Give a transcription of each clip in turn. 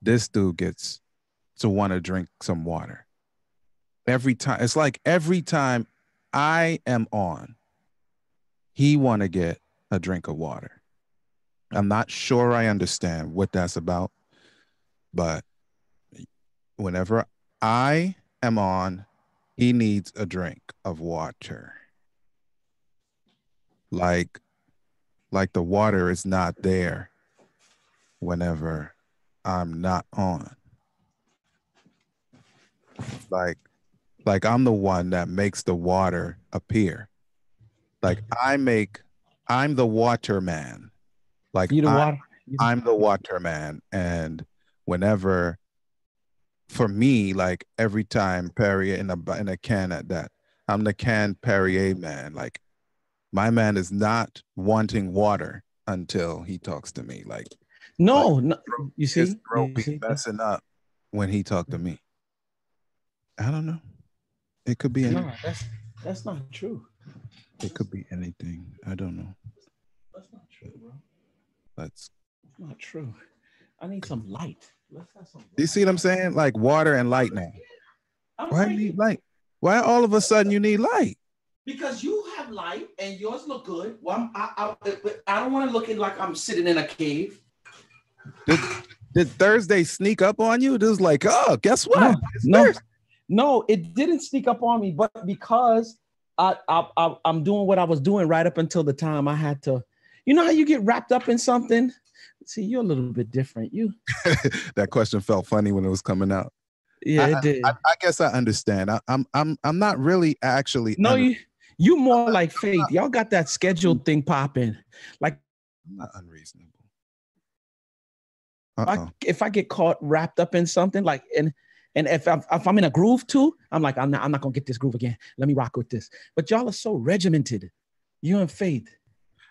this dude gets to want to drink some water. Every time, it's like every time I am on, he want to get a drink of water. I'm not sure I understand what that's about, but whenever I am on, he needs a drink of water. Like like the water is not there whenever I'm not on. Like like I'm the one that makes the water appear. Like I'm the water man. Like You the I'm water. I'm the water man. And whenever for me, like every time Perrier in a can at that, I'm the can Perrier man. Like my man is not wanting water until he talks to me. Like No, no. You his see, throat you be see. messing up when he talked to me. I don't know. It could be any. No, that's not true. It could be anything. I don't know. That's not true, bro. Let's. It's not true. I need some light. Let's have some Do you see what I'm light. saying? Like water and light now. I'm Why do right you here need light? Why all of a sudden you need light? because you have light and yours look good. Well, I don't want to look like I'm sitting in a cave. Did did Thursday sneak up on you? It was like, oh, guess what? No, It's no, Thursday. no. It didn't sneak up on me, but because I'm doing what I was doing right up until the time I had to. You know how you get wrapped up in something? See, you're a little bit different. You, That question felt funny when it was coming out. yeah, it did. I guess I understand. I'm not really actually No, you more like Faith. Y'all got that I'm scheduled thing popping. Like not unreasonable. if I get caught wrapped up in something, like and if I'm in a groove too, I'm like I'm not gonna get this groove again. Let me rock with this. But y'all are so regimented. You and Faith.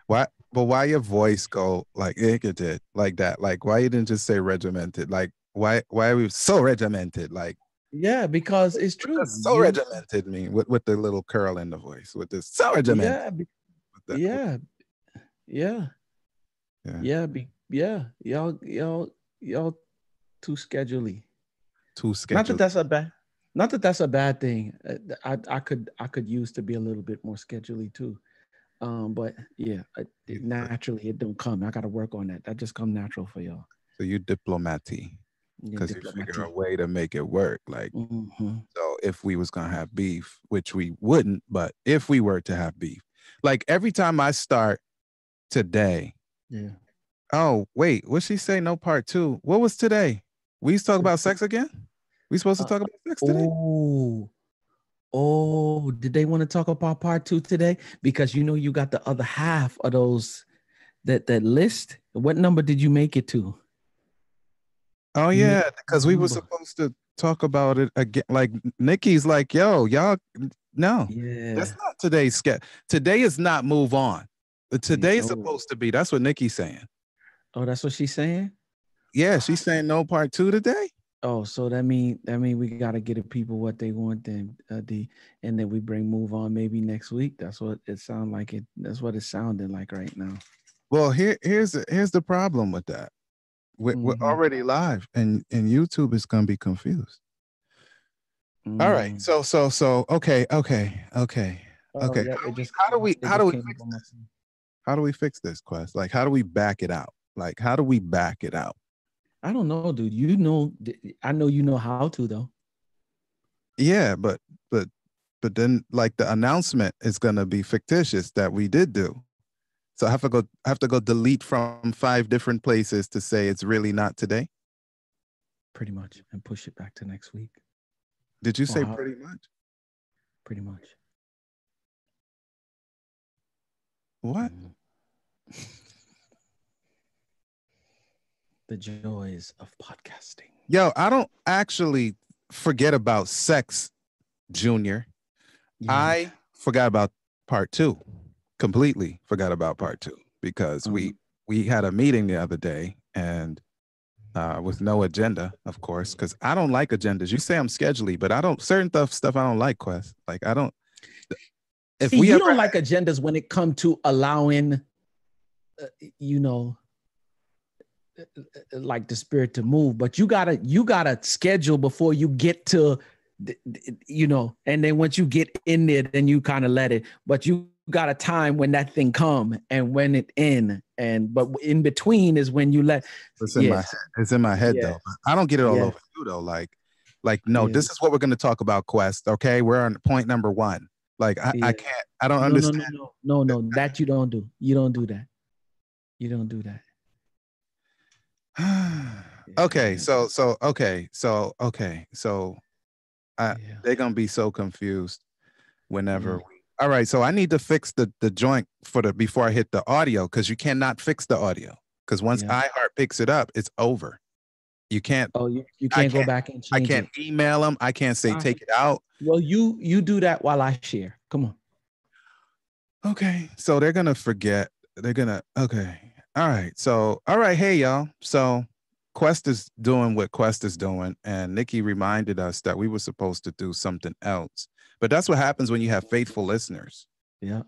Why? But why your voice go like it did like that? Like why you didn't just say regimented? Like why are we so regimented? Like Yeah, because it's what true. does so You, regimented mean? With the little curl in the voice? With this so regimented? yeah, With that? yeah, yeah, Yeah. yeah. Y'all too scheduley. Too Not that scheduled. that's a bad. Not that that's a bad thing. I could use to be a little bit more scheduley too. But yeah, naturally it don't come. I got to work on that. That just come natural for y'all. So you diplomaty Yeah, because you figure a diplomatie. way to make it work. Like Mm-hmm. so, if we was gonna have beef, which we wouldn't, but if we were to have beef, like every time I start today. Yeah. Oh, wait, what she say? No part two. What was today? We used to talk about sex again? We supposed to Uh, talk about sex today? oh, oh, did they want to talk about part two today? Because you know you got the other half of those that list. What number did you make it to? Oh You made yeah, because we were number. supposed to talk about it again. Like Nikki's like, yo, y'all, no, that's Yeah. not today's sketch. Today is not move on. Today is Oh, supposed to be. That's what Nikki's saying. oh, that's what she's saying. Yeah, she's saying no part two today. Oh, so that mean we gotta get the people what they want then, and then we bring move on maybe next week. That's what it sound like. That's what it's sounding like right now. Well, here's the problem with that. We're Mm-hmm. already live, and YouTube is gonna be confused. All right. Mm. So Oh, okay. yep. It How just do we came up fix on my this? phone. How do we fix this, Quest? Like how do we back it out? Like how do we back it out? I don't know, dude. You know, I know you know how to though. Yeah, but but then like the announcement is gonna be fictitious that we did do. So I have to go delete from 5 different places to say it's really not today. Pretty much, and push it back to next week. Did you Or say how? pretty much? Pretty much. What? Mm. The joys of podcasting. Yo, I don't actually forget about sex, Junior. Yeah. I forgot about part two. Completely forgot about part two because Um, we had a meeting the other day and with no agenda, of course, because I don't like agendas. You say I'm scheduley, but I don't certain stuff I don't like, Quest. Like I don't if See, we you ever don't like agendas when it come to allowing, uh, you know, like the spirit to move, but you gotta schedule before you get to, and then once you get in there, then you kind of let it, but you got a time when that thing come and when it end, but in between is when you let. It's in my head. It's in my head though. I don't get it all over you though. Like no, this is what we're going to talk about, Quest. Okay, we're on point number 1. Like I can't. I don't understand. No. That you don't do. You don't do that. You don't do that. Okay, so they're gonna be so confused whenever we. All right, so I need to fix the joint before I hit the audio, because you cannot fix the audio, because once iHeart picks it up, it's over. You can't. Oh, you can't go back and change it. I can't email them. I can't say take it out. Well, you do that while I share. Come on. Okay, so they're gonna forget. Okay. All right. So, all right. Hey, y'all. So Quest is doing what Quest is doing. And Nikki reminded us that we were supposed to do something else. But that's what happens when you have faithful listeners. Yeah.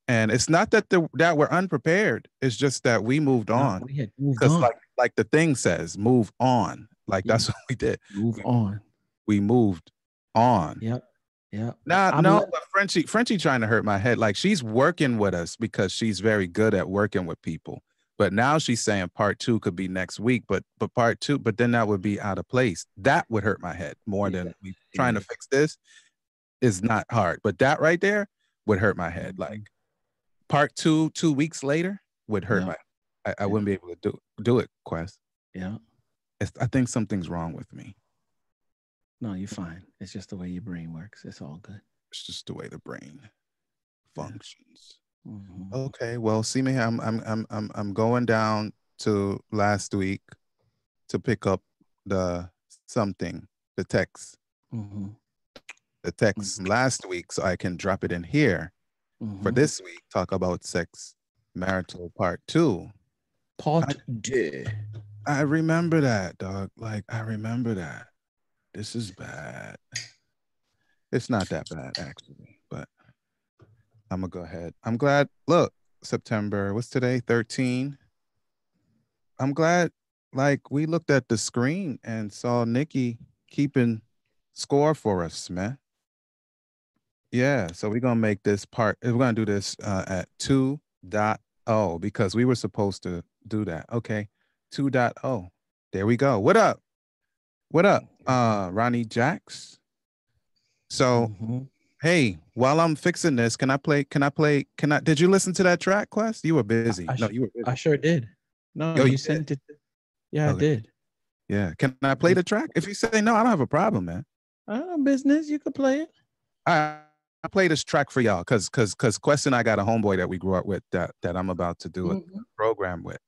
And it's not that that we're unprepared. It's just that we moved on. We had moved on. Like the thing says, move on. Like that's what we did. Move on. We moved on. Yep. Yeah. No, but Frenchie trying to hurt my head. Like, she's working with us because she's very good at working with people. But now she's saying part 2 could be next week, but part 2, but then that would be out of place. That would hurt my head more than trying to fix this. Is not hard, but that right there would hurt my head. Like part 2 weeks later would hurt my. I wouldn't be able to do it, Quest. Yeah. I think something's wrong with me. No, you're fine. It's just the way your brain works. It's all good. It's just the way the brain functions. Mm-hmm. Okay, well, see me. I'm going down to last week to pick up the text. Mm-hmm. The text last week, so I can drop it in here for this week. Talk about sex, marital part 2. Part 2. I remember that, dog. Like, I remember that. This is bad. It's not that bad, actually, but I'm going to go ahead. I'm glad. Look, September, what's today? 13. I'm glad, like, we looked at the screen and saw Nikki keeping score for us, man. Yeah, so we're going to make this part. We're going to do this at 2.0 because we were supposed to do that. Okay, 2.0. There we go. What up? What up, Ronnie Jacks? So, hey, while I'm fixing this, did you listen to that track, Quest? You were busy. You were busy. I sure did. No, you sent it. Yeah, okay. I did. Yeah. Can I play the track? If you say no, I don't have a problem, man. Business, you could play it. I play this track for y'all because Quest and I got a homeboy that we grew up with that I'm about to do a program with.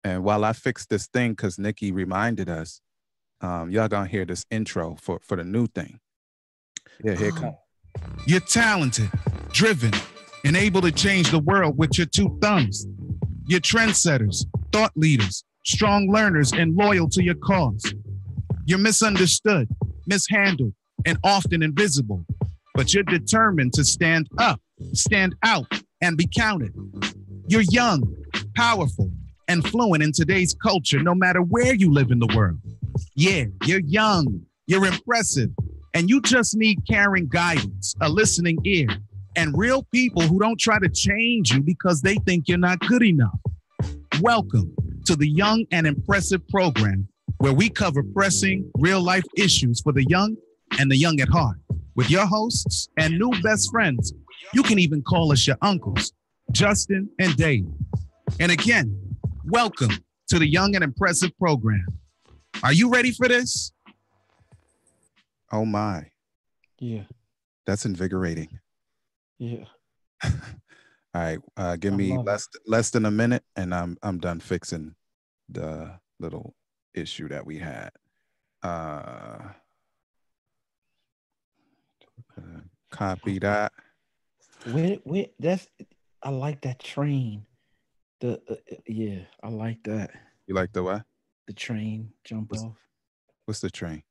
And while I fix this thing, because Nikki reminded us, y'all gonna hear this intro for the new thing. Yeah, here it comes. You're talented, driven, and able to change the world with your 2 thumbs. You're trendsetters, thought leaders, strong learners, and loyal to your cause. You're misunderstood, mishandled, and often invisible. But you're determined to stand up, stand out, and be counted. You're young, powerful, and fluent in today's culture, no matter where you live in the world. Yeah, you're young, you're impressive, and you just need caring guidance, a listening ear, and real people who don't try to change you because they think you're not good enough. Welcome to the Young and Impressive program, where we cover pressing real-life issues for the young and the young at heart. With your hosts and new best friends, you can even call us your uncles, Justin and Dave. And again, welcome to the Young and Impressive program. Are you ready for this? Oh my. Yeah. That's invigorating. Yeah. All right. Give me less than a minute and I'm done fixing the little issue that we had. Copy that. Wait, I like that train. Yeah, I like that. You like the what? The train jump off. What's the train?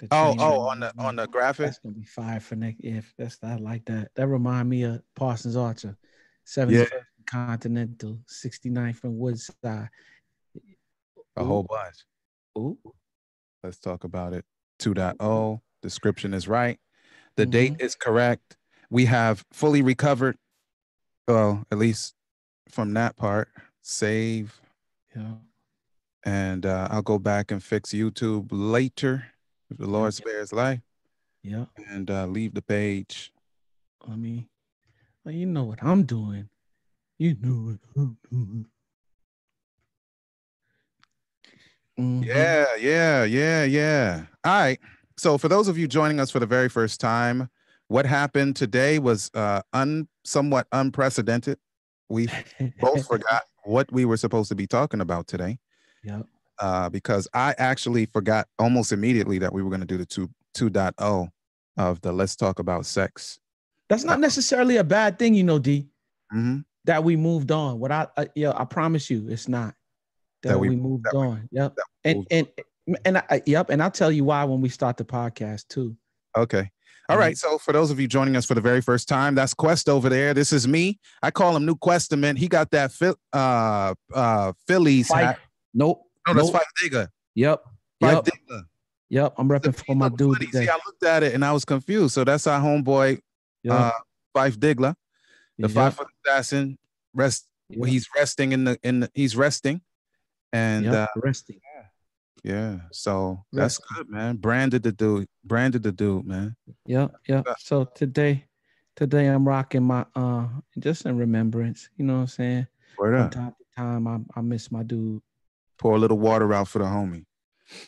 The train on the graphic. That's gonna be fire for next. If I like that. That remind me of Parsons Archer, 71st Continental, 69th from Woodside. A Ooh, whole bunch. ooh. Let's talk about it. 2.0. Description is right. The date Mm-hmm. is correct. We have fully recovered. Well, at least from that part. Save. Yeah. And I'll go back and fix YouTube later if the Yeah. Lord spares life. Yeah. And leave the page. I mean, well, you know what I'm doing. You know what I'm doing. Mm-hmm. Yeah. All right. So for those of you joining us for the very first time, what happened today was somewhat unprecedented. We both forgot what we were supposed to be talking about today Yep. because I actually forgot almost immediately that we were going to do the 2.0 of the Let's Talk About Sex. That's not necessarily a bad thing, you know, D. Mm-hmm. That we moved on. What I promise you, it's not That that we we moved on. Yep. that we moved Yep. And I'll tell you why when we start the podcast too. Okay. All right. So for those of you joining us for the very first time, that's Quest over there. This is me. I call him New Questament. He got that Phillies hat. Nope. No, that's Nope. Five Digger. Yep. Five Yep. Digger. Yep. I'm repping for my dude Funny. today. See, I looked at it and I was confused. So that's our homeboy, Yep. Five Digler, the Yep. 5-foot assassin. Rest. Yep. He's resting he's resting. And Yep. Resting. yeah. So that's Resting. good, man. Branded the dude. Branded the dude, man. Yep. Yep. So today I'm rocking my just in remembrance. You know what I'm saying? Word From up. time to time, I miss my dude. Pour a little water out for the homie.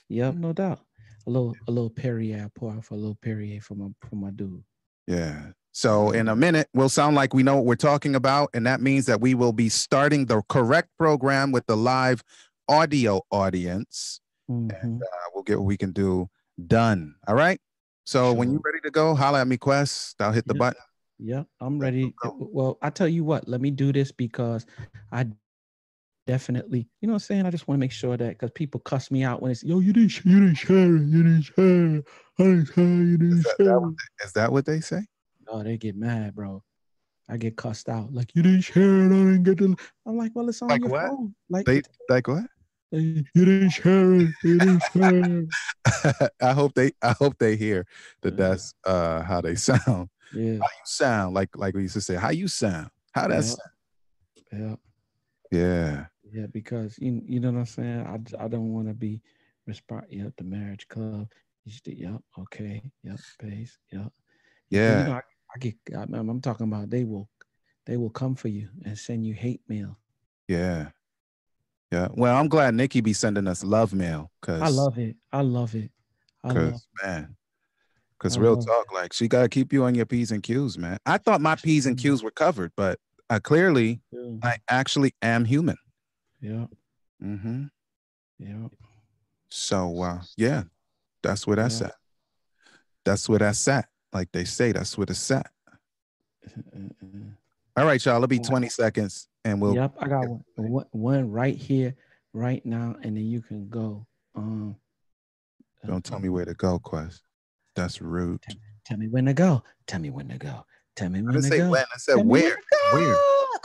Yep, no doubt. A little Perrier, pour out for a little Perrier for my dude. Yeah. So in a minute, we'll sound like we know what we're talking about. And that means that we will be starting the correct program with the live audio audience. Mm-hmm. And we'll get what we can do done. All right. So when you're ready to go, holla at me, Quest. I'll hit the button. Yep, I'm ready. Well, I tell you what, let me do this because I definitely, you know what I'm saying? I just want to make sure that because people cuss me out when it's, yo, you didn't share it, you didn't share it, you didn't share it. Is that what they say? Oh, they get mad, bro. I get cussed out. Like, you didn't share it, I didn't get the. I'm like, well, it's on your phone. Like what? You didn't share it. You didn't share it. I hope they hear that that's how they sound. Yeah. How you sound, like we used to say, how you sound. How that sound. Yeah. Yeah. Yeah, because you know what I'm saying? I don't want to be the marriage club. Yep, okay, yep, base, yep. Yeah. You know, I'm talking about they will come for you and send you hate mail. Yeah. Yeah. Well, I'm glad Nikki be sending us love mail because I love it. man. Because real talk, like she gotta keep you on your P's and Q's, man. I thought my P's and Q's were covered, but clearly I actually am human. Yeah. Mm-hmm. Yeah. So yeah, that's where that's at. That's where that's at. Like they say, that's where it's at. All right, y'all. It'll be 20 seconds and we'll. Yep, I got one right here, right now, and then you can go. Don't tell me where to go, Quest. That's rude. Tell me when to go. Tell me when to go. Tell me when to go. When. I said where. Where?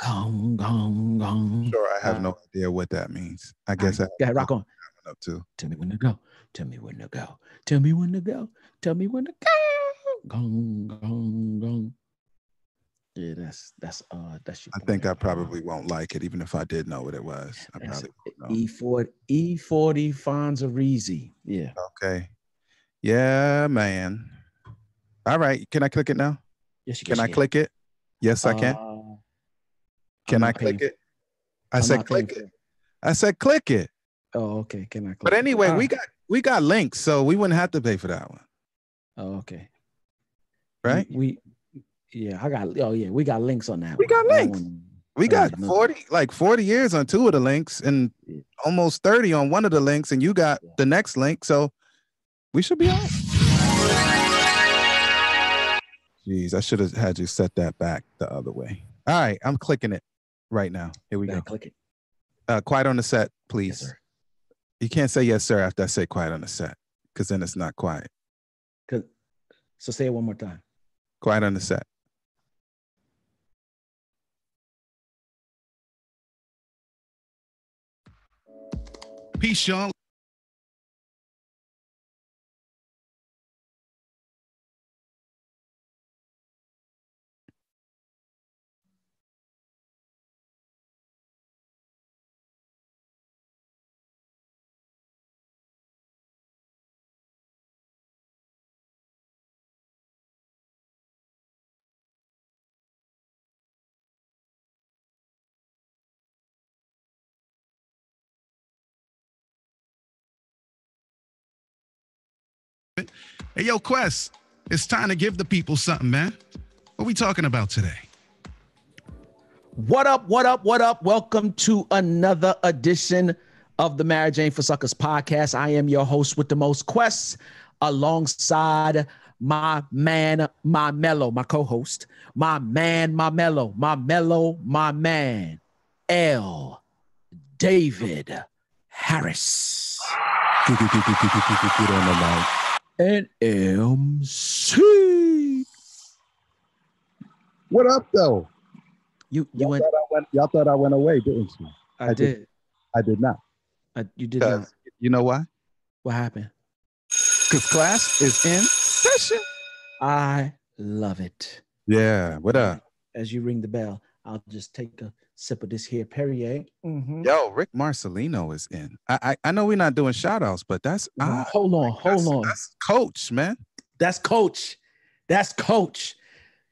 Gong, gong, gong. Sure, I have no idea what that means. I guess I got rock on. Up to. Tell me when to go. Tell me when to go. Tell me when to go. Tell me when to go. Gong, gong, gong. Yeah, that's your. I think I probably won't like it, even if I did know what it was. I probably won't know. E40 Fonzarese. Yeah. Okay. Yeah, man. All right. Can I click it now? Yes, can I click it? Yes, I can. Can I click it? I said click it. I said click it. Oh, okay. Can I click But anyway, we got links, so we wouldn't have to pay for that one. Oh, okay. Right? We got links on that. We got links. We got 40 years on 2 of the links and almost 30 on one of the links, and you got the next link, so we should be all right. Jeez, I should have had you set that back the other way. All right, I'm clicking it right now. Here we go. Click it. Quiet on the set, please. Yes, sir. You can't say yes, sir, after I say quiet on the set, because then it's not quiet. So say it one more time. Quiet on the set. Peace, Sean. Hey, yo, Quest, it's time to give the people something, man. What are we talking about today? What up, what up, what up? Welcome to another edition of the Marriage Ain't for Suckers podcast. I am your host with the most, Quest, alongside my man, my mellow, my co-host, my man, my mellow, my man, L. David Harris. And MC. What up, though? You went. Y'all thought I went away, didn't you? I did. I did not. You did not. You know why? What happened? Because class is in session. I love it. Yeah. What up? As you ring the bell, I'll just take a sip of this here Perrier. Mm-hmm. Yo, Rick Marcelino is in. I know we're not doing shout outs, but that's hold on. That's Coach, man. That's Coach.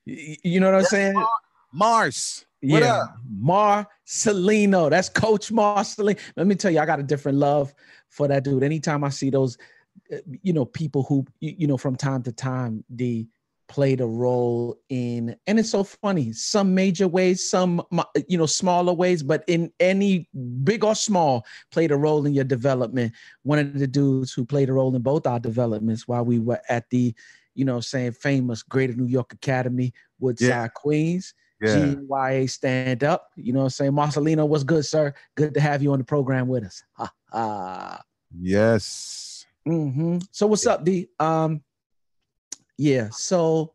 You know what I'm saying? Mars. What up? Marcelino. That's Coach Marcelino. Let me tell you, I got a different love for that dude. Anytime I see those, people who, from time to time, they played a role in, and it's so funny, some major ways, some, smaller ways, but in any big or small, played a role in your development. One of the dudes who played a role in both our developments while we were at the, famous Greater New York Academy, Woodside, Queens. Yeah. GYA stand up. Marcelino, what's good, sir? Good to have you on the program with us. Yes. Mm-hmm. So what's up, D? So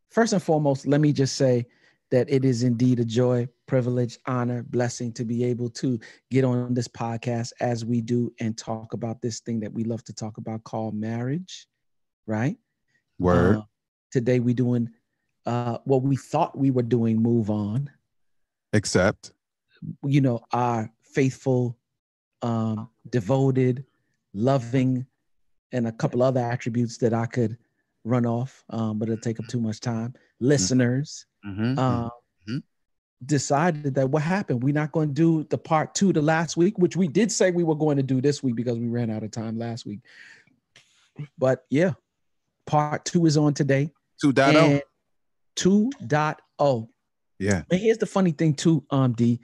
first and foremost, let me just say that it is indeed a joy, privilege, honor, blessing to be able to get on this podcast as we do and talk about this thing that we love to talk about called marriage, right? Word. Today we doing what we thought we were doing, Move On. Except, our faithful, devoted, loving, and a couple other attributes that I could run off, but it'll take up too much time. Listeners decided that what happened? We're not going to do the part 2 to last week, which we did say we were going to do this week because we ran out of time last week. But yeah, part 2 is on today. 2.0. 2.0. Yeah. And here's the funny thing too, D.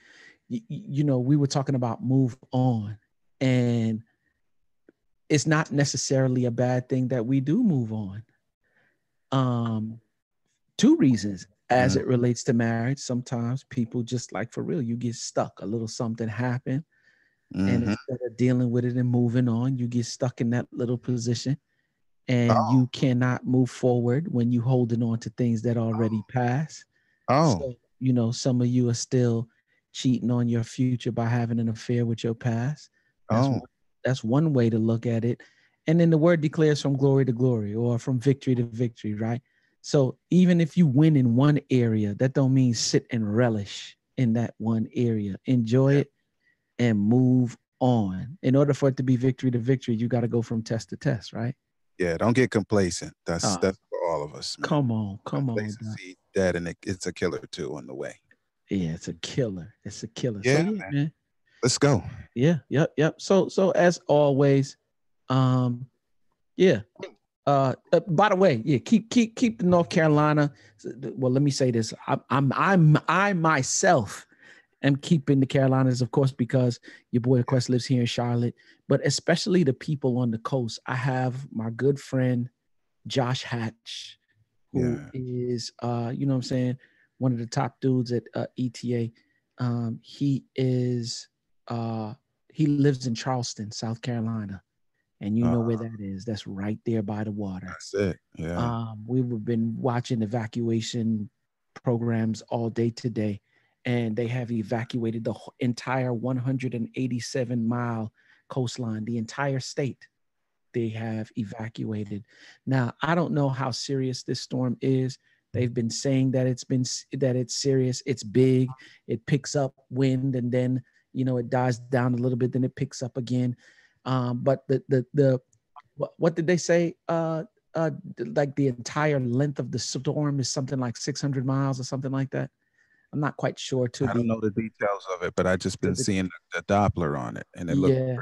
We were talking about move on, and it's not necessarily a bad thing that we do move on. 2 reasons as it relates to marriage. Sometimes people just like, for real, you get stuck. A little something happened, and instead of dealing with it and moving on, you get stuck in that little position. And you cannot move forward when you holding on to things that already passed. So, some of you are still cheating on your future by having an affair with your past. That's one way to look at it. And then the word declares from glory to glory, or from victory to victory, right? So even if you win in one area, that don't mean sit and relish in that one area. Enjoy it and move on. In order for it to be victory to victory, you got to go from test to test, right? Yeah, don't get complacent. That's for all of us, man. Come on. Dead, and it's a killer too on the way. Yeah, it's a killer. Yeah, so, man. Let's go. Yeah, yep. So as always, by the way, keep the North Carolina. Well, let me say this: I myself am keeping the Carolinas, of course, because your boy Quest lives here in Charlotte, but especially the people on the coast. I have my good friend Josh Hatch, who is, one of the top dudes at ETA. He lives in Charleston, South Carolina, and you know where that is. That's right there by the water. That's it. Yeah. We've been watching evacuation programs all day today, and they have evacuated the entire 187-mile coastline, the entire state. They have evacuated. Now, I don't know how serious this storm is. They've been saying that it's serious. It's big. It picks up wind and then, it dies down a little bit. Then it picks up again. But what did they say? Like the entire length of the storm is something like 600 miles or something like that. I'm not quite sure. I don't know the details of it, but I just been seeing the Doppler on it, and it looks pretty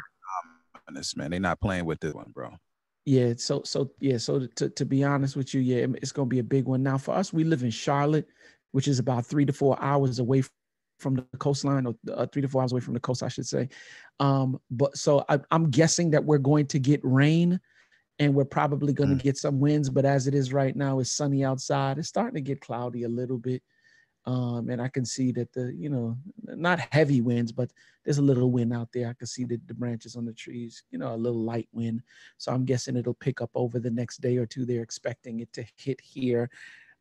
ominous, man. They're not playing with this one, bro. Yeah. So to be honest with you, yeah, it's gonna be a big one. Now for us, we live in Charlotte, which is about 3 to 4 hours away from the coastline, or 3 to 4 hours away from the coast, I should say. But so I'm guessing that we're going to get rain, and we're probably going to get some winds. But as it is right now, it's sunny outside. It's starting to get cloudy a little bit. And I can see that not heavy winds, but there's a little wind out there. I can see the branches on the trees, a little light wind. So I'm guessing it'll pick up over the next day or two. They're expecting it to hit here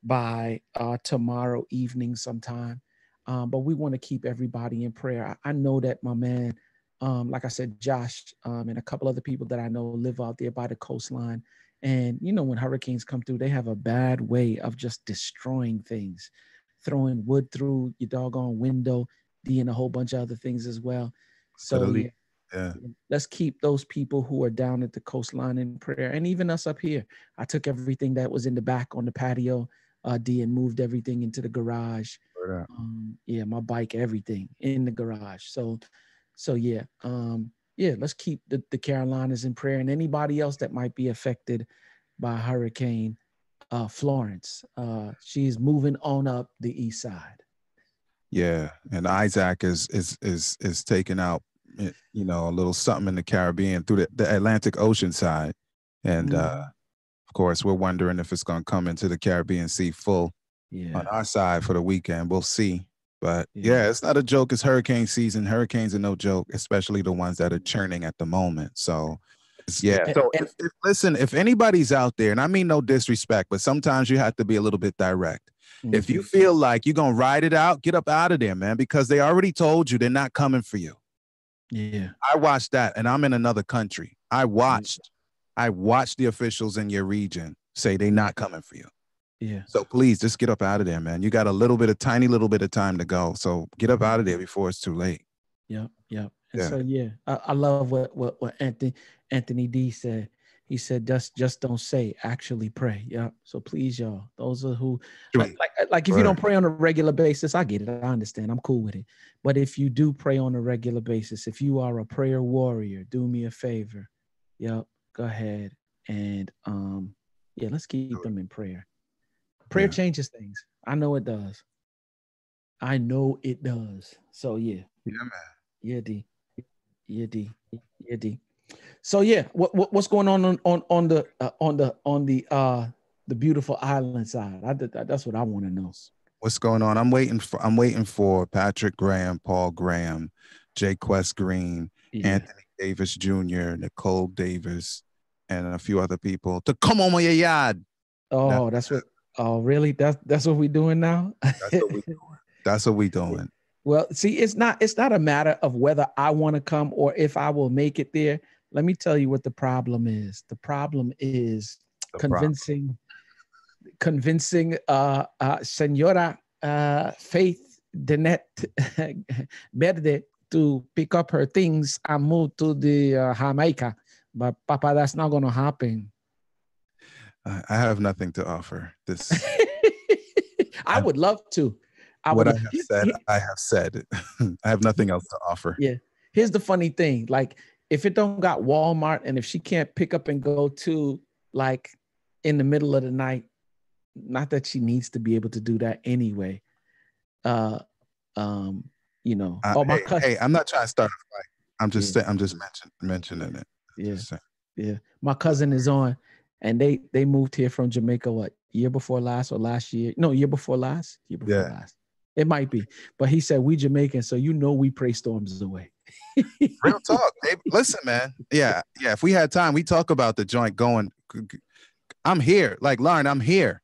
by tomorrow evening sometime. But we want to keep everybody in prayer. I know that my man, like I said, Josh, and a couple other people that I know live out there by the coastline. And, when hurricanes come through, they have a bad way of just destroying things, throwing wood through your doggone window, and a whole bunch of other things as well. So let's keep those people who are down at the coastline in prayer. And even us up here. I took everything that was in the back on the patio, and moved everything into the garage. My bike, everything in the garage. So let's keep the Carolinas in prayer, and anybody else that might be affected by Hurricane Florence. She's moving on up the east side. Yeah, and Isaac is taking out, a little something in the Caribbean through the Atlantic Ocean side, and of course we're wondering if it's going to come into the Caribbean Sea full on our side for the weekend. We'll see. But it's not a joke. It's hurricane season. Hurricanes are no joke, especially the ones that are churning at the moment. So, So listen, if anybody's out there, and I mean no disrespect, but sometimes you have to be a little bit direct. Mm-hmm. If you feel like you're going to ride it out, get up out of there, man, because they already told you they're not coming for you. Yeah. I watched that, and I'm in another country. I watched the officials in your region say they're not coming for you. Yeah. So please just get up out of there, man. You got tiny little bit of time to go. So get up out of there before it's too late. Yep. And so I love what Anthony D said. He said, just don't say, actually pray. Yeah. So please, y'all, those are who like if you don't pray on a regular basis, I get it. I understand. I'm cool with it. But if you do pray on a regular basis, if you are a prayer warrior, do me a favor. Yep. Go ahead. And let's keep them in prayer. Prayer changes things. I know it does. So yeah. Yeah, man. Yeah, D. So what's going on the beautiful island side? That's what I want to know. What's going on? I'm waiting for Patrick Graham, Paul Graham, Jay Quest Green, Anthony Davis Jr., Nicole Davis, and a few other people to come on my yard. Oh, that's what. Oh, really? That's what we're doing now? That's what we doing. Well, see, it's not a matter of whether I want to come or if I will make it there. Let me tell you what the problem is. The problem is convincing Senora Faith Danette Verde to pick up her things and move to the Jamaica. But Papa, that's not going to happen. I have nothing to offer. This I would love to. I have said. I have nothing else to offer. Yeah. Here's the funny thing. Like, if it don't got Walmart, and if she can't pick up and go to, like, in the middle of the night, not that she needs to be able to do that anyway. My cousin. Hey, I'm not trying to start a fight. I'm just mentioning it. Yeah. My cousin is on. And they moved here from Jamaica, year before last or last year? No, year before last. Last. It might be. But he said, we Jamaican, so we pray storms away. Real talk. Hey, listen, man. Yeah. If we had time, we talk about the joint going. I'm here. Like, Lauren, I'm here.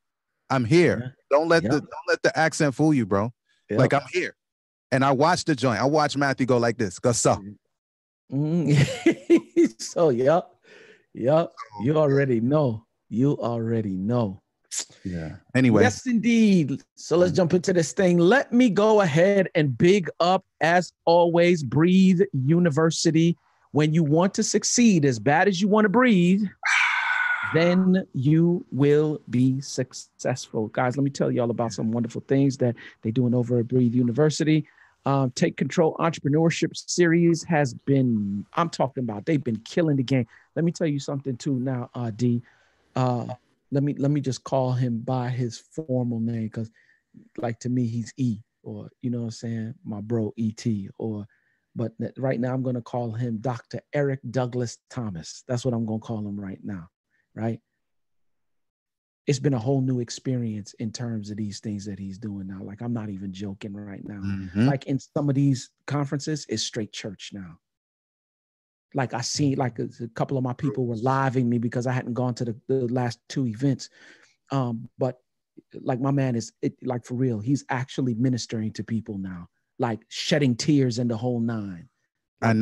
Yeah. Don't let the accent fool you, bro. Yep. Like, I'm here. And I watched the joint. I watched Matthew go like this. Go so. So, yep. You already know. You already know. Yeah. Anyway. Yes, indeed. So let's jump into this thing. Let me go ahead and big up, as always, Breathe University. When you want to succeed as bad as you want to breathe, then you will be successful. Guys, let me tell you all about some wonderful things that they're doing over at Breathe University. Take Control Entrepreneurship Series has been, I'm talking about, they've been killing the game. Let me tell you something too now, D. Let me just call him by his formal name, because like to me, he's E, or you know what I'm saying, my bro E.T. But right now I'm going to call him Dr. Eric Douglas Thomas. That's what I'm going to call him right now, right? It's been a whole new experience in terms of these things that he's doing now. Like, I'm not even joking right now. Mm-hmm. Like in some of these conferences, it's straight church now. Like I see, like a couple of my people were living me because I hadn't gone to the last two events. But like my man is like for real, he's actually ministering to people now, like shedding tears in the whole nine. Like,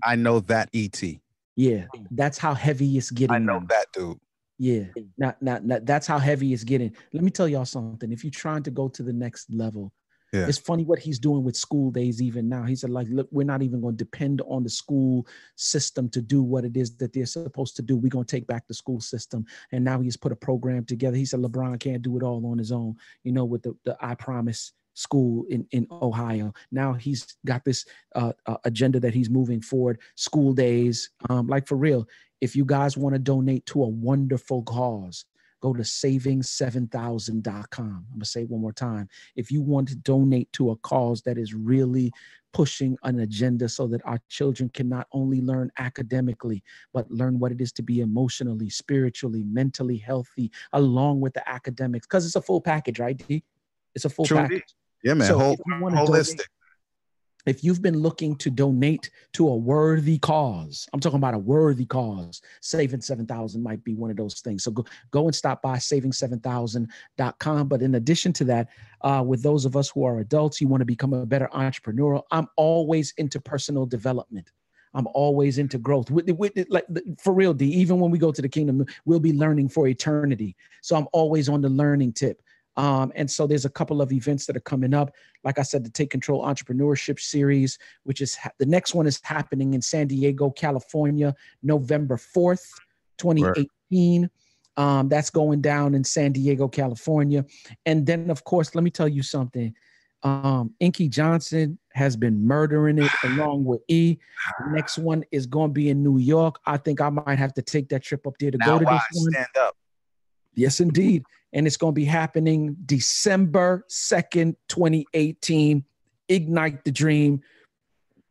I know that E.T. Yeah, that's how heavy it's getting. I know now. that dude. Yeah, not that's how heavy it's getting. Let me tell y'all something. If you're trying to go to the next level, it's funny what he's doing with school days even now. He said, like, look, we're not even going to depend on the school system to do what it is that they're supposed to do. We're going to take back the school system. And now he's put a program together. He said LeBron can't do it all on his own, you know, with the I Promise school in Ohio. Now he's got this agenda that he's moving forward, school days. Like for real, if you guys want to donate to a wonderful cause, go to saving7000.com. I'm going to say it one more time. If you want to donate to a cause that is really pushing an agenda so that our children can not only learn academically, but learn what it is to be emotionally, spiritually, mentally healthy, along with the academics, because it's a full package, right, D? It's a full package. Yeah, man. So if you want to holistic. If you've been looking to donate to a worthy cause, I'm talking about a worthy cause, Saving 7,000 might be one of those things. So go and stop by saving7000.com. But in addition to that, with those of us who are adults, you want to become a better entrepreneur. I'm always into personal development. I'm always into growth. Like for real, D, even when we go to the kingdom, we'll be learning for eternity. So I'm always on the learning tip. And so there's a couple of events that are coming up. Like I said, the Take Control Entrepreneurship Series, which is the next one is happening in San Diego, California, November 4th, 2018. That's going down in San Diego, California. And then, of course, let me tell you something. Inky Johnson has been murdering it along with E. The next one is going to be in New York. I think I might have to take that trip up there to go to this one. Stand up. Yes, indeed. And it's going to be happening December 2nd, 2018. Ignite the Dream,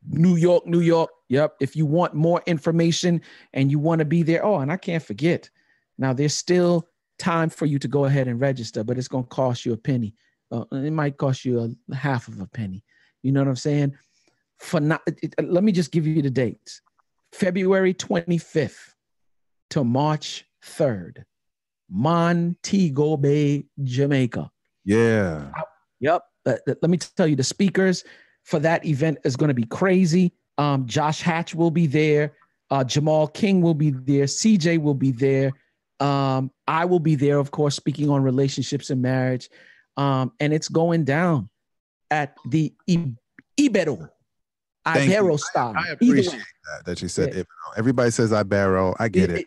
New York, New York. Yep. If you want more information and you want to be there. Oh, and I can't forget. Now, there's still time for you to go ahead and register, but it's going to cost you a penny. It might cost you a half of a penny. You know what I'm saying? Let me just give you the dates. February 25th to March 3rd. Montego Bay, Jamaica. Yeah. Yep. Let me tell you, the speakers for that event is going to be crazy. Josh Hatch will be there. Jamal King will be there. CJ will be there. I will be there, of course, speaking on relationships and marriage. And it's going down at the Ibero style. I appreciate that you said Ibero. Everybody says Ibero. I get it.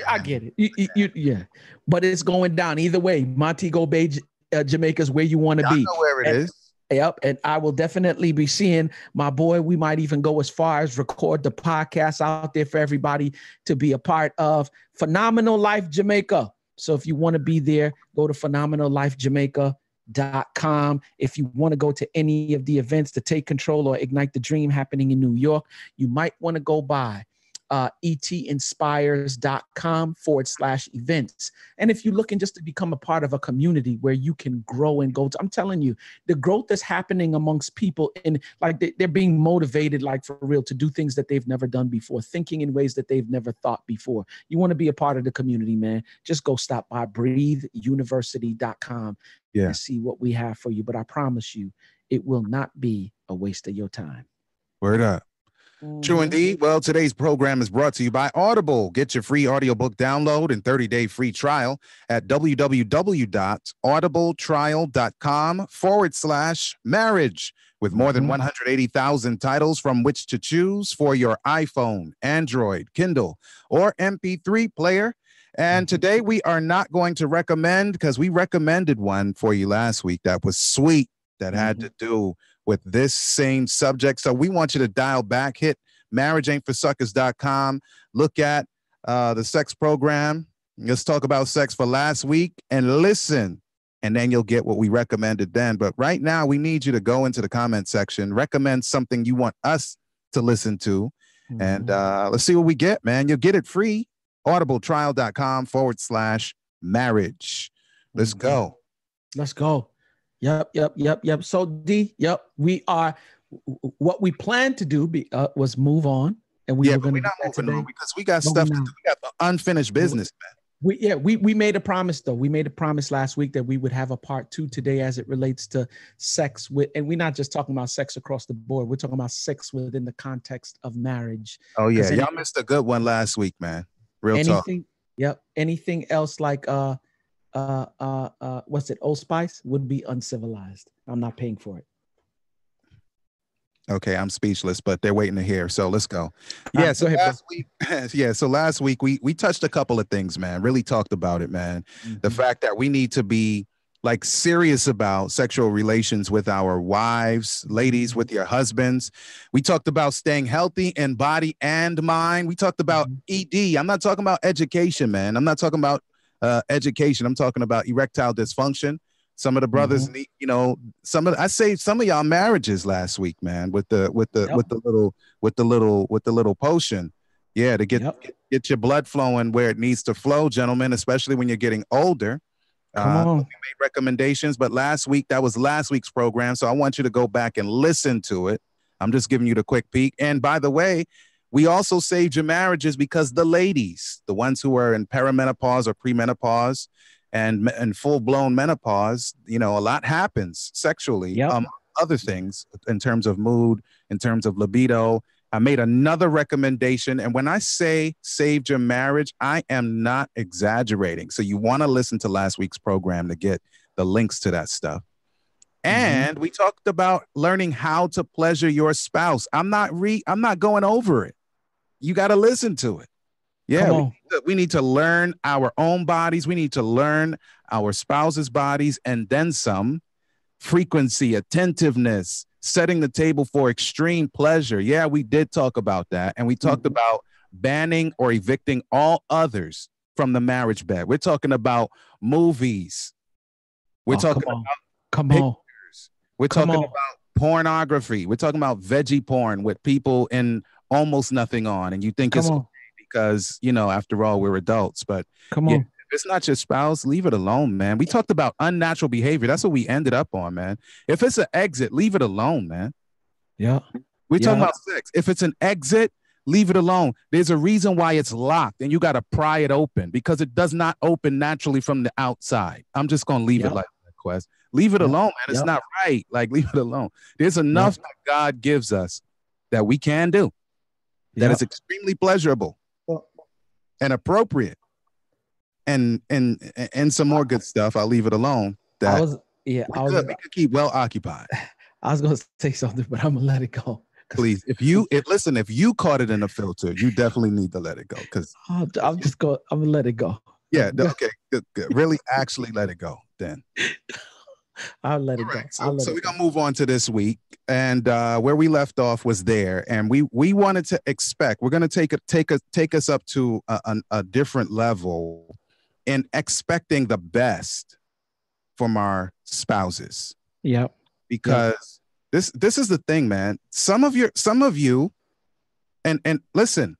I get it. Yeah. But it's going down either way. Montego Bay, Jamaica is where you want to be. I know where it is. Yep. And I will definitely be seeing my boy. We might even go as far as record the podcast out there for everybody to be a part of. Phenomenal Life Jamaica. So if you want to be there, go to phenomenallifejamaica.com. If you want to go to any of the events to Take Control or Ignite the Dream happening in New York, you might want to go by etinspires.com/events. And if you're looking just to become a part of a community where you can grow and go to, I'm telling you, the growth that's happening amongst people in like they're being motivated, like for real, to do things that they've never done before, thinking in ways that they've never thought before. You want to be a part of the community, man. Just go stop by breatheuniversity.com and see what we have for you. But I promise you, it will not be a waste of your time. Word up. True indeed. Well, today's program is brought to you by Audible. Get your free audiobook download and 30-day free trial at www.audibletrial.com/marriage. With more than 180,000 titles from which to choose for your iPhone, Android, Kindle, or MP3 player. And today we are not going to recommend, because we recommended one for you last week that was sweet, that had to do with this same subject. So we want you to dial back, hit marriageaintforsuckers.com, look at the sex program. Let's talk about sex for last week and listen. And then you'll get what we recommended then. But right now, we need you to go into the comment section, recommend something you want us to listen to. And let's see what we get, man. You'll get it free. audibletrial.com/marriage. Let's go. Let's go. Yep. So D, we are, what we planned to do was move on. And we're not moving on because we got stuff to do. We got unfinished business, man. We made a promise though. We made a promise last week that we would have a part 2 today as it relates to sex and we're not just talking about sex across the board. We're talking about sex within the context of marriage. Oh yeah, y'all missed a good one last week, man. Real talk. Yep. Anything else like what's it? Old Spice would be uncivilized. I'm not paying for it. Okay, I'm speechless, but they're waiting to hear. So let's go. Yeah. So last week we touched a couple of things, man. Really talked about it, man. The fact that we need to be like serious about sexual relations with our wives, ladies, with your husbands. We talked about staying healthy in body and mind. We talked about ED. I'm not talking about education, man. I'm not talking about education. I'm talking about erectile dysfunction. Some of the brothers need, I saved some of y'all marriages last week, man, with the little potion. Yeah, to get your blood flowing where it needs to flow, gentlemen, especially when you're getting older. We made recommendations, but that was last week's program. So I want you to go back and listen to it. I'm just giving you the quick peek. And by the way, we also saved your marriages because the ladies, the ones who are in perimenopause or premenopause, and full-blown menopause, a lot happens sexually, other things in terms of mood, in terms of libido. I made another recommendation. And when I say saved your marriage, I am not exaggerating. So you want to listen to last week's program to get the links to that stuff. And we talked about learning how to pleasure your spouse. I'm not going over it. You got to listen to it. Yeah, we need to learn our own bodies. We need to learn our spouse's bodies and then some. Frequency, attentiveness, setting the table for extreme pleasure. Yeah, we did talk about that. And we talked about banning or evicting all others from the marriage bed. We're talking about movies. We're talking about pictures. We're talking about pornography. We're talking about veggie porn with people in almost nothing on. And you think it's because, after all, we're adults. But if it's not your spouse, leave it alone, man. We talked about unnatural behavior. That's what we ended up on, man. If it's an exit, leave it alone, man. Yeah. We're talking about sex. If it's an exit, leave it alone. There's a reason why it's locked, and you got to pry it open because it does not open naturally from the outside. I'm just going to leave it like that, Quest. Leave it alone, man. It's not right. Like, leave it alone. There's enough that God gives us that we can do that is extremely pleasurable and appropriate, and some more good stuff. I'll leave it alone. We could keep well occupied. I was gonna say something, but I'm gonna let it go. Please, if you caught it in a filter, you definitely need to let it go. Because I'm gonna let it go. Yeah, okay, good. Really, actually, let it go. Then I'll let it go. So we're gonna move on to this week, and where we left off was there, and we wanted to expect. We're gonna take us up to a different level in expecting the best from our spouses. Yep. Because this is the thing, man. Some of you, and listen,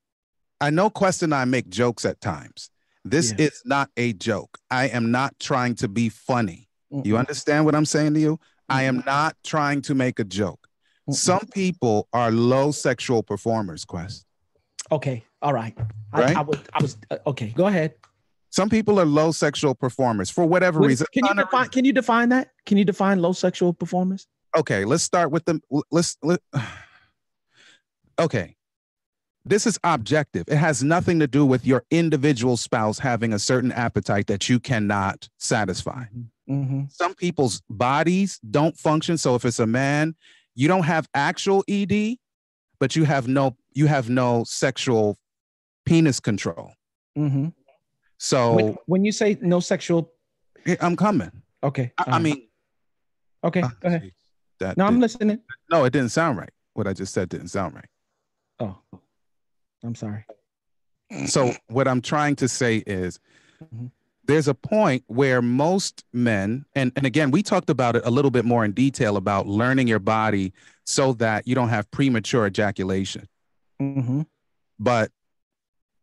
I know Quest and I make jokes at times. This is not a joke. I am not trying to be funny. You understand what I'm saying to you? I am not trying to make a joke. Some people are low sexual performers, Quest. Okay. All right. Right? I was okay. Go ahead. Some people are low sexual performers for whatever reason. Can you define that? Can you define low sexual performers? Okay, let's start with okay. This is objective. It has nothing to do with your individual spouse having a certain appetite that you cannot satisfy. Mm-hmm. Some people's bodies don't function. So if it's a man, you don't have actual ED, but you have no sexual penis control. Mm-hmm. So when you say no sexual, I'm coming. Okay. I mean, okay. Go ahead. No, I'm listening. No, it didn't sound right. What I just said didn't sound right. Oh, I'm sorry. So what I'm trying to say is there's a point where most men, and again, we talked about it a little bit more in detail about learning your body so that you don't have premature ejaculation. Mm-hmm. But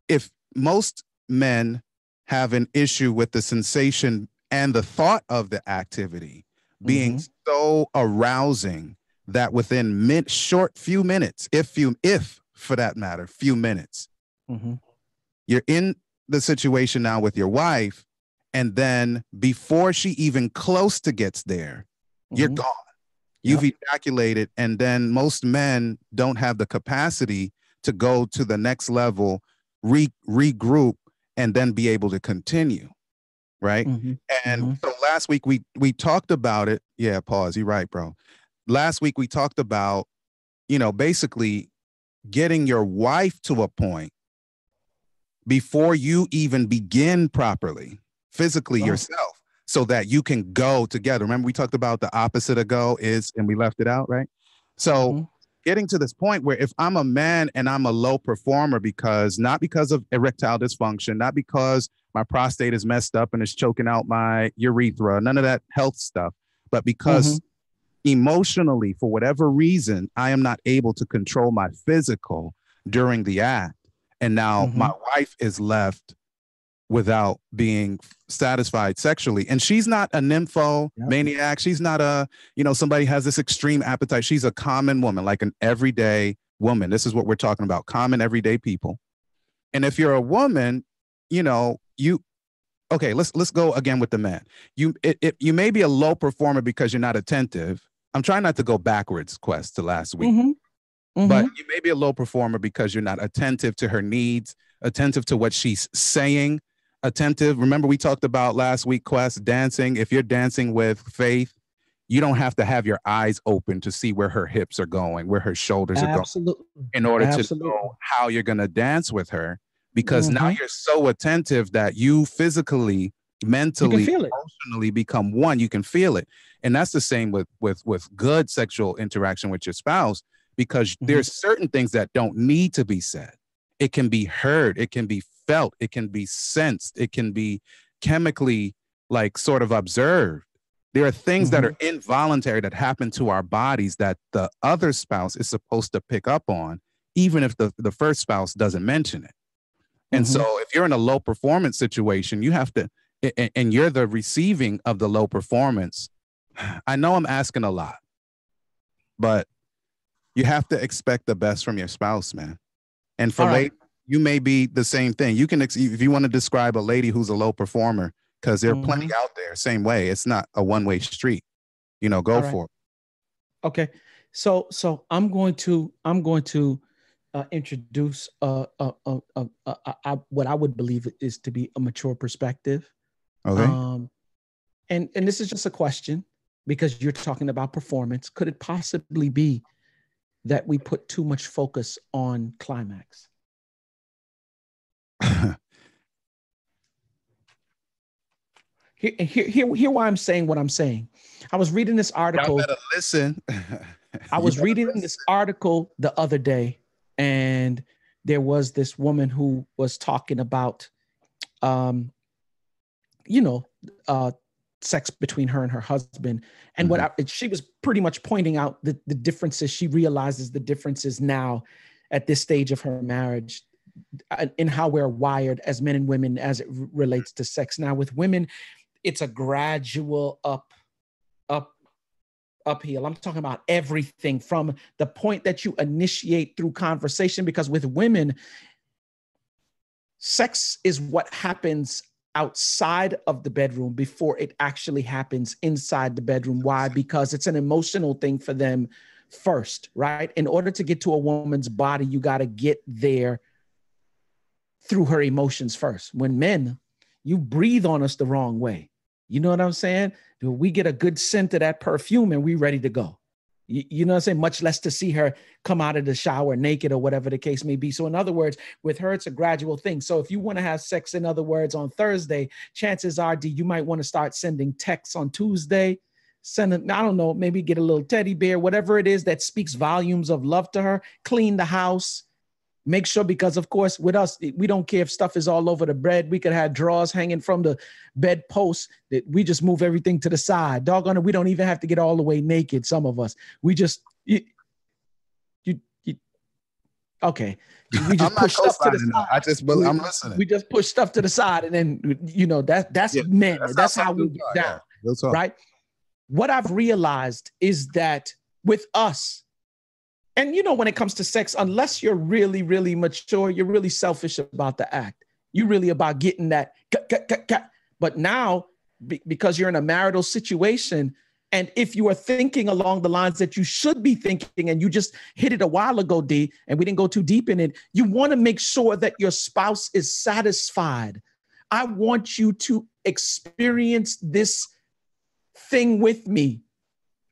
if most men have an issue with the sensation and the thought of the activity being so arousing that within short few minutes, if for that matter, few minutes, you're in the situation now with your wife, and then before she even close to gets there, you're gone. You've ejaculated, and then most men don't have the capacity to go to the next level, regroup, and then be able to continue, right? And so last week we talked about it. Yeah, pause. You're right, bro. Last week we talked about, basically getting your wife to a point before you even begin properly, physically yourself, so that you can go together. Remember, we talked about the opposite of go is, and we left it out, right? So getting to this point where if I'm a man and I'm a low performer not because of erectile dysfunction, not because my prostate is messed up and it's choking out my urethra, none of that health stuff, but because emotionally, for whatever reason, I am not able to control my physical during the act. And now my wife is left without being satisfied sexually. And she's not a nymphomaniac. She's not somebody has this extreme appetite. She's a common woman, like an everyday woman. This is what we're talking about, common everyday people. And if you're a woman, okay, let's go again with the man. You may be a low performer because you're not attentive. I'm trying not to go backwards, Quest, to last week. But you may be a low performer because you're not attentive to her needs, attentive to what she's saying, attentive. Remember, we talked about last week, Quest, dancing. If you're dancing with Faith, you don't have to have your eyes open to see where her hips are going, where her shoulders are going, in order to know how you're going to dance with her. Because now you're so attentive that you physically, mentally, emotionally become one. You can feel it. And that's the same with good sexual interaction with your spouse, because there's certain things that don't need to be said. It can be heard. It can be felt. It can be sensed. It can be chemically sort of observed. There are things that are involuntary that happen to our bodies that the other spouse is supposed to pick up on, even if the first spouse doesn't mention it. And so if you're in a low performance situation, you have to, and you're the receiving of the low performance. I know I'm asking a lot, but you have to expect the best from your spouse, man. And for ladies, you may be the same thing. You can, if you want to describe a lady who's a low performer, because there are plenty out there, same way. It's not a one-way street. Go for it. Okay. So I'm going to introduce what I would believe is to be a mature perspective. Okay. And this is just a question, because you're talking about performance. Could it possibly be that we put too much focus on climax? Here why I'm saying what I'm saying. I was reading this article. Y'all better listen. I was reading this article the other day, and there was this woman who was talking about, sex between her and her husband. And she was pretty much pointing out the differences. She realizes the differences now at this stage of her marriage in how we're wired as men and women as it relates to sex. Now with women, it's a gradual uphill. I'm talking about everything from the point that you initiate through conversation, because with women, sex is what happens outside of the bedroom before it actually happens inside the bedroom. Why? Because it's an emotional thing for them first, right? In order to get to a woman's body, you got to get there through her emotions first. When men, you breathe on us the wrong way. You know what I'm saying? We get a good scent of that perfume and we ready to go. You know what I'm saying? Much less to see her come out of the shower naked or whatever the case may be. So in other words, with her, it's a gradual thing. So if you want to have sex, in other words, on Thursday, chances are, D, you might want to start sending texts on Tuesday. Send it, I don't know, maybe get a little teddy bear, whatever it is that speaks volumes of love to her. Clean the house. Make sure, because of course, with us, we don't care if stuff is all over the bed. We could have drawers hanging from the bed posts that we just move everything to the side. Doggone it, we don't even have to get all the way naked. Some of us, we just, okay. We just push stuff to the side. I'm listening. We just push stuff to the side, and then that's men. That's how we get down, right? What I've realized is that with us. And when it comes to sex, unless you're really, really mature, you're really selfish about the act. You're really about getting that. But now, because you're in a marital situation, and if you are thinking along the lines that you should be thinking, and you just hit it a while ago, D, and we didn't go too deep in it, you want to make sure that your spouse is satisfied. I want you to experience this thing with me.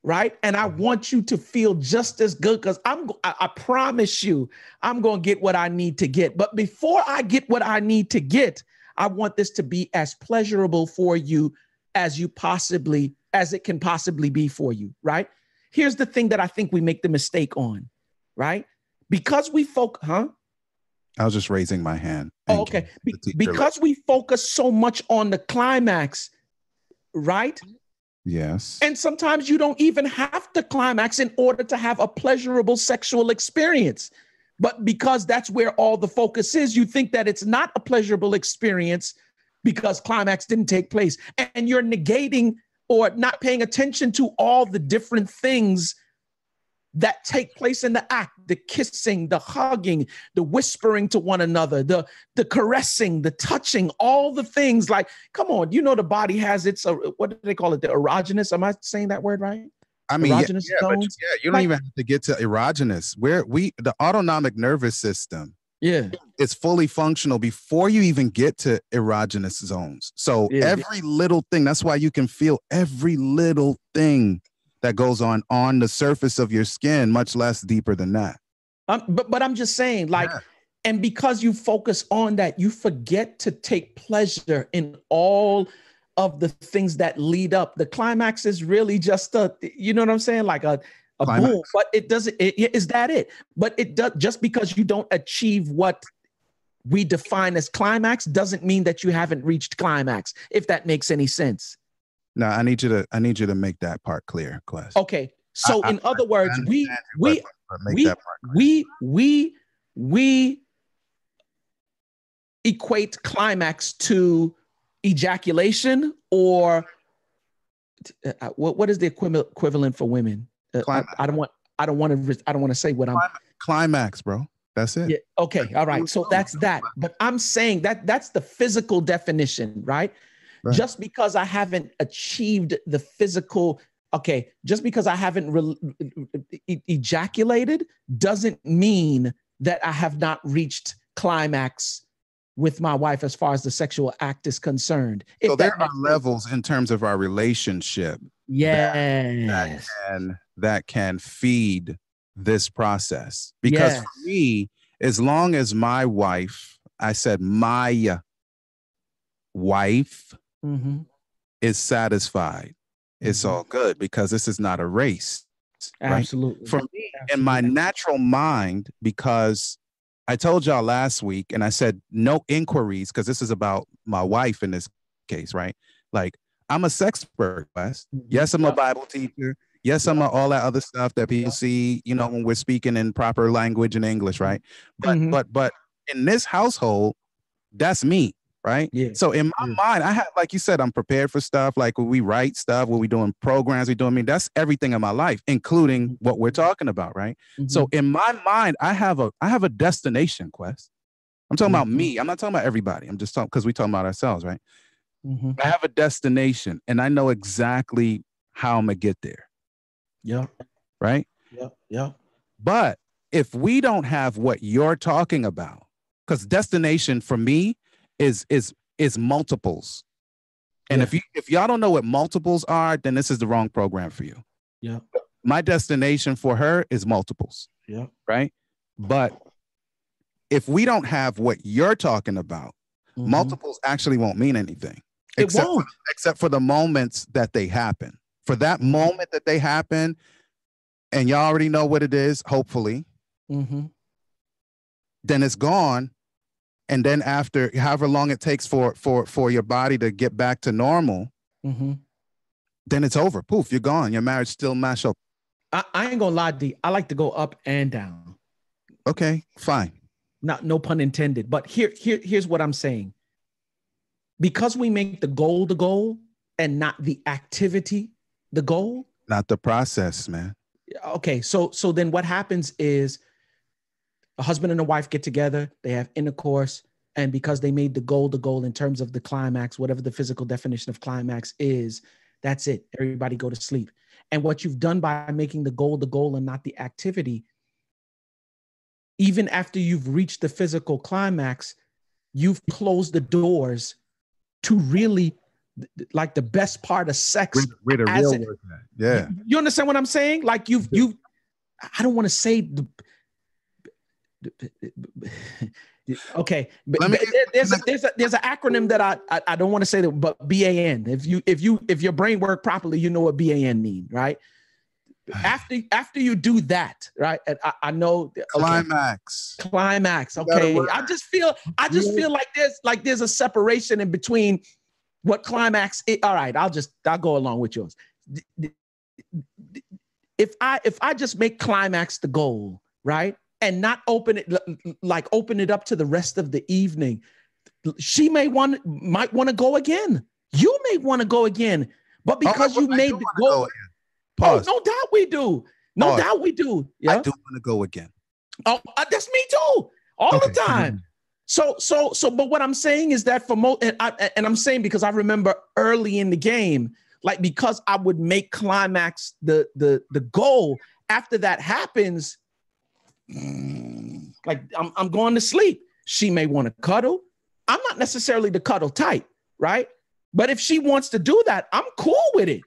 Right. And I want you to feel just as good, because I promise you, I'm going to get what I need to get. But before I get what I need to get, I want this to be as pleasurable for you as it can possibly be for you. Right. Here's the thing that I think we make the mistake on. Right. Because we I was just raising my hand. Oh, okay. Because we focus so much on the climax. Right. Yes. And sometimes you don't even have to climax in order to have a pleasurable sexual experience. But because that's where all the focus is, you think that it's not a pleasurable experience because climax didn't take place. And you're negating or not paying attention to all the different things that take place in the act: the kissing, the hugging, the whispering to one another, the caressing, the touching, all the things. Like, come on, the body has its, what do they call it? The erogenous. Am I saying that word right? I mean, erogenous zones. You don't even have to get to erogenous. The autonomic nervous system, it's fully functional before you even get to erogenous zones. So every little thing, that's why you can feel every little thing that goes on the surface of your skin, much less deeper than that. But I'm just saying, and because you focus on that, you forget to take pleasure in all of the things that lead up. The climax is really just you know what I'm saying? Like a boom, but it doesn't, is that it? But it does, just because you don't achieve what we define as climax doesn't mean that you haven't reached climax, if that makes any sense. No, I need you to make that part clear, Quest. Okay. So in other words, we equate climax to ejaculation, or what is the equivalent for women? I don't want to say what I'm climax, bro. That's it. Yeah. Okay. All right. So that's that. But I'm saying that's the physical definition, right? Right. Just because I haven't achieved the physical, just because I haven't ejaculated doesn't mean that I have not reached climax with my wife as far as the sexual act is concerned. So there are levels in terms of our relationship. Yes. That can feed this process. Because for me, as long as my wife, I said my wife, is satisfied, it's all good, because this is not a race. Right? Absolutely. For me, in my natural mind, because I told y'all last week, and I said no inquiries, because this is about my wife in this case, right? Like, I'm a sex expert. Yes, I'm a Bible teacher. Yes, I'm all that other stuff that people see, when we're speaking in proper language and English, right? But in this household, that's me. Right. Yeah. So in my mind, I have, like you said, I'm prepared for stuff. Like when we write stuff, when we doing programs, that's everything in my life, including what we're talking about. Right. So in my mind, I have a destination, Quest. I'm talking about me. I'm not talking about everybody. I'm just talking, because we talking about ourselves. Right. I have a destination, and I know exactly how I'm going to get there. Yeah. Right. Yep. Yep. But if we don't have what you're talking about, because destination for me is multiples. And if y'all don't know what multiples are, then this is the wrong program for you. Yeah. My destination for her is multiples. Yeah. Right. But if we don't have what you're talking about, multiples actually won't mean anything. Except for the moments that they happen. For that moment that they happen, and y'all already know what it is, hopefully, then it's gone. And then after however long it takes for your body to get back to normal, then it's over. Poof, you're gone. Your marriage still mash up. I ain't gonna lie, D. I like to go up and down. Okay, fine. No pun intended. But here's what I'm saying. Because we make the goal and not the activity the goal. Not the process, man. Okay, so then what happens is a husband and a wife get together, they have intercourse, and because they made the goal in terms of the climax, whatever the physical definition of climax is, that's it. Everybody go to sleep. And what you've done by making the goal and not the activity, even after you've reached the physical climax, you've closed the doors to really like the best part of sex. Where the real work at. Yeah. You understand what I'm saying? Like you've I don't want to say okay, but there's an acronym that I don't want to say that, but BAN. If your brain work properly, you know what BAN mean, right? After you do that, right? And I know climax. Okay, I just feel like there's a separation in between what climax is. All right, I'll go along with yours. If I just make climax the goal, right, and not open it up to the rest of the evening, she might want to go again. You may want to go again, but because you made the goal. Oh, no doubt we do. No doubt we do. Yeah, I do want to go again. Oh, that's me too. All the time. So, but what I'm saying is that for most, and I'm saying because I remember early in the game, like because I would make climax the goal. After that happens, like I'm going to sleep. She may want to cuddle. I'm not necessarily the cuddle type, right? But if she wants to do that, I'm cool with it.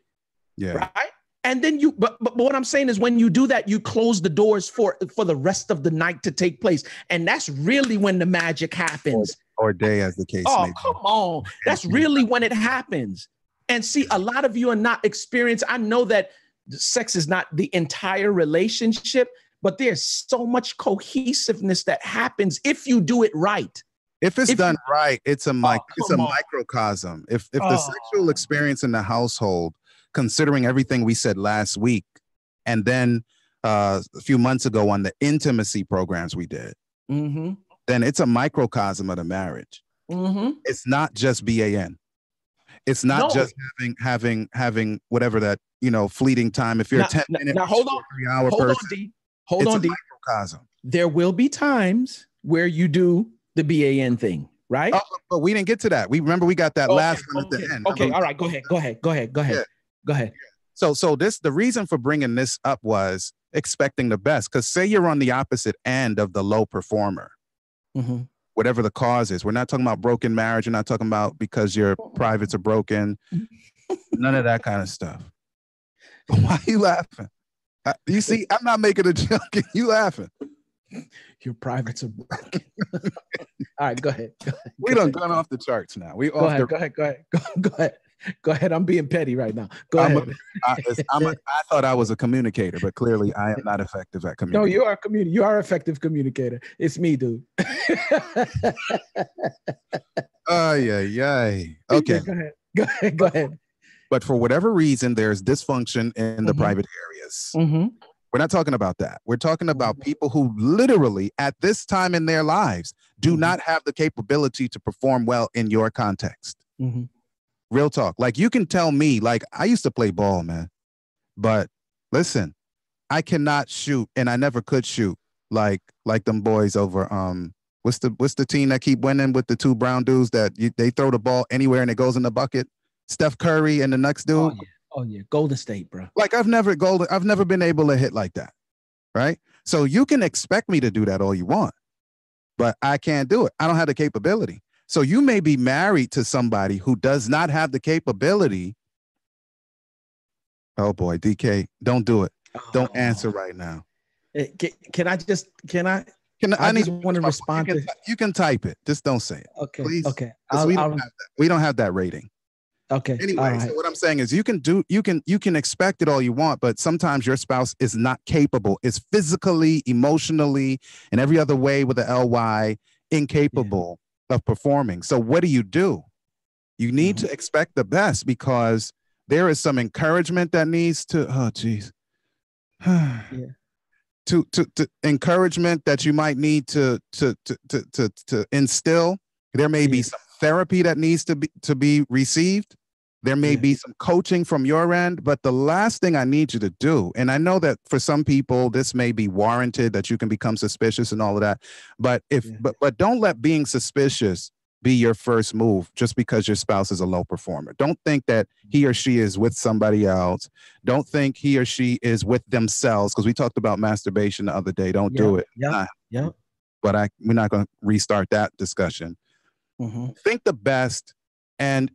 Yeah. Right. And then but what I'm saying is when you do that, you close the doors for the rest of the night to take place. And that's really when the magic happens. Or day, as the case may be. Oh, come on. That's really when it happens. And see, a lot of you are not experienced. I know that sex is not the entire relationship, but there's so much cohesiveness that happens if you do it right. If it's done right, it's a microcosm. If the sexual experience in the household, considering everything we said last week, and then a few months ago on the intimacy programs we did, then it's a microcosm of the marriage. It's not just BAN. It's not just having whatever that, fleeting time. If you're a 10-minute, now hold on, 3-hour person, hold on, D. Microcosm. There will be times where you do the BAN thing, right? But we didn't get to that. We got that last one at the end. Okay, all right, go ahead. Go ahead. So the reason for bringing this up was expecting the best. Because say you're on the opposite end of the low performer, whatever the cause is. We're not talking about broken marriage. We're not talking about because your privates are broken. None of that kind of stuff. Why are you laughing? You see, I'm not making a joke. You laughing? Your privates are broken. All right, go ahead. We done gone off the charts now. Go ahead. Go ahead. I'm being petty right now. Go ahead. I thought I was a communicator, but clearly I am not effective at communicating. No, you are effective communicator. It's me, dude. Okay. Go ahead. But for whatever reason, there's dysfunction in the private areas. We're not talking about that. We're talking about people who literally at this time in their lives do not have the capability to perform well in your context. Real talk. Like you can tell me, like I used to play ball, man. But listen, I cannot shoot and I never could shoot like them boys over what's the team that keep winning with the two brown dudes that they throw the ball anywhere and it goes in the bucket? Steph Curry and the next dude. Oh yeah. Golden State, bro. Like I've never been able to hit like that. right? So you can expect me to do that all you want, but I can't do it. I don't have the capability. So you may be married to somebody who does not have the capability. Oh boy, DK, don't do it. Don't answer right now. Can I just, can I? I just want to respond to. You can type it. Just don't say it. Okay. Please. Okay. We don't have that rating. Okay. Anyway, all right. So what I'm saying is you can expect it all you want, but sometimes your spouse is not capable. It's physically, emotionally, and every other way with the LY incapable of performing. So what do? You need to expect the best, because there is some encouragement that needs to, oh geez. To encouragement that you might need to instill. There may be some therapy that needs to be received. There may be some coaching from your end, but the last thing I need you to do, and I know that for some people this may be warranted, that you can become suspicious and all of that, but but don't let being suspicious be your first move just because your spouse is a low performer. Don't think that he or she is with somebody else. Don't think he or she is with themselves, because we talked about masturbation the other day. Don't do it. Yeah. But we're not going to restart that discussion. Think the best and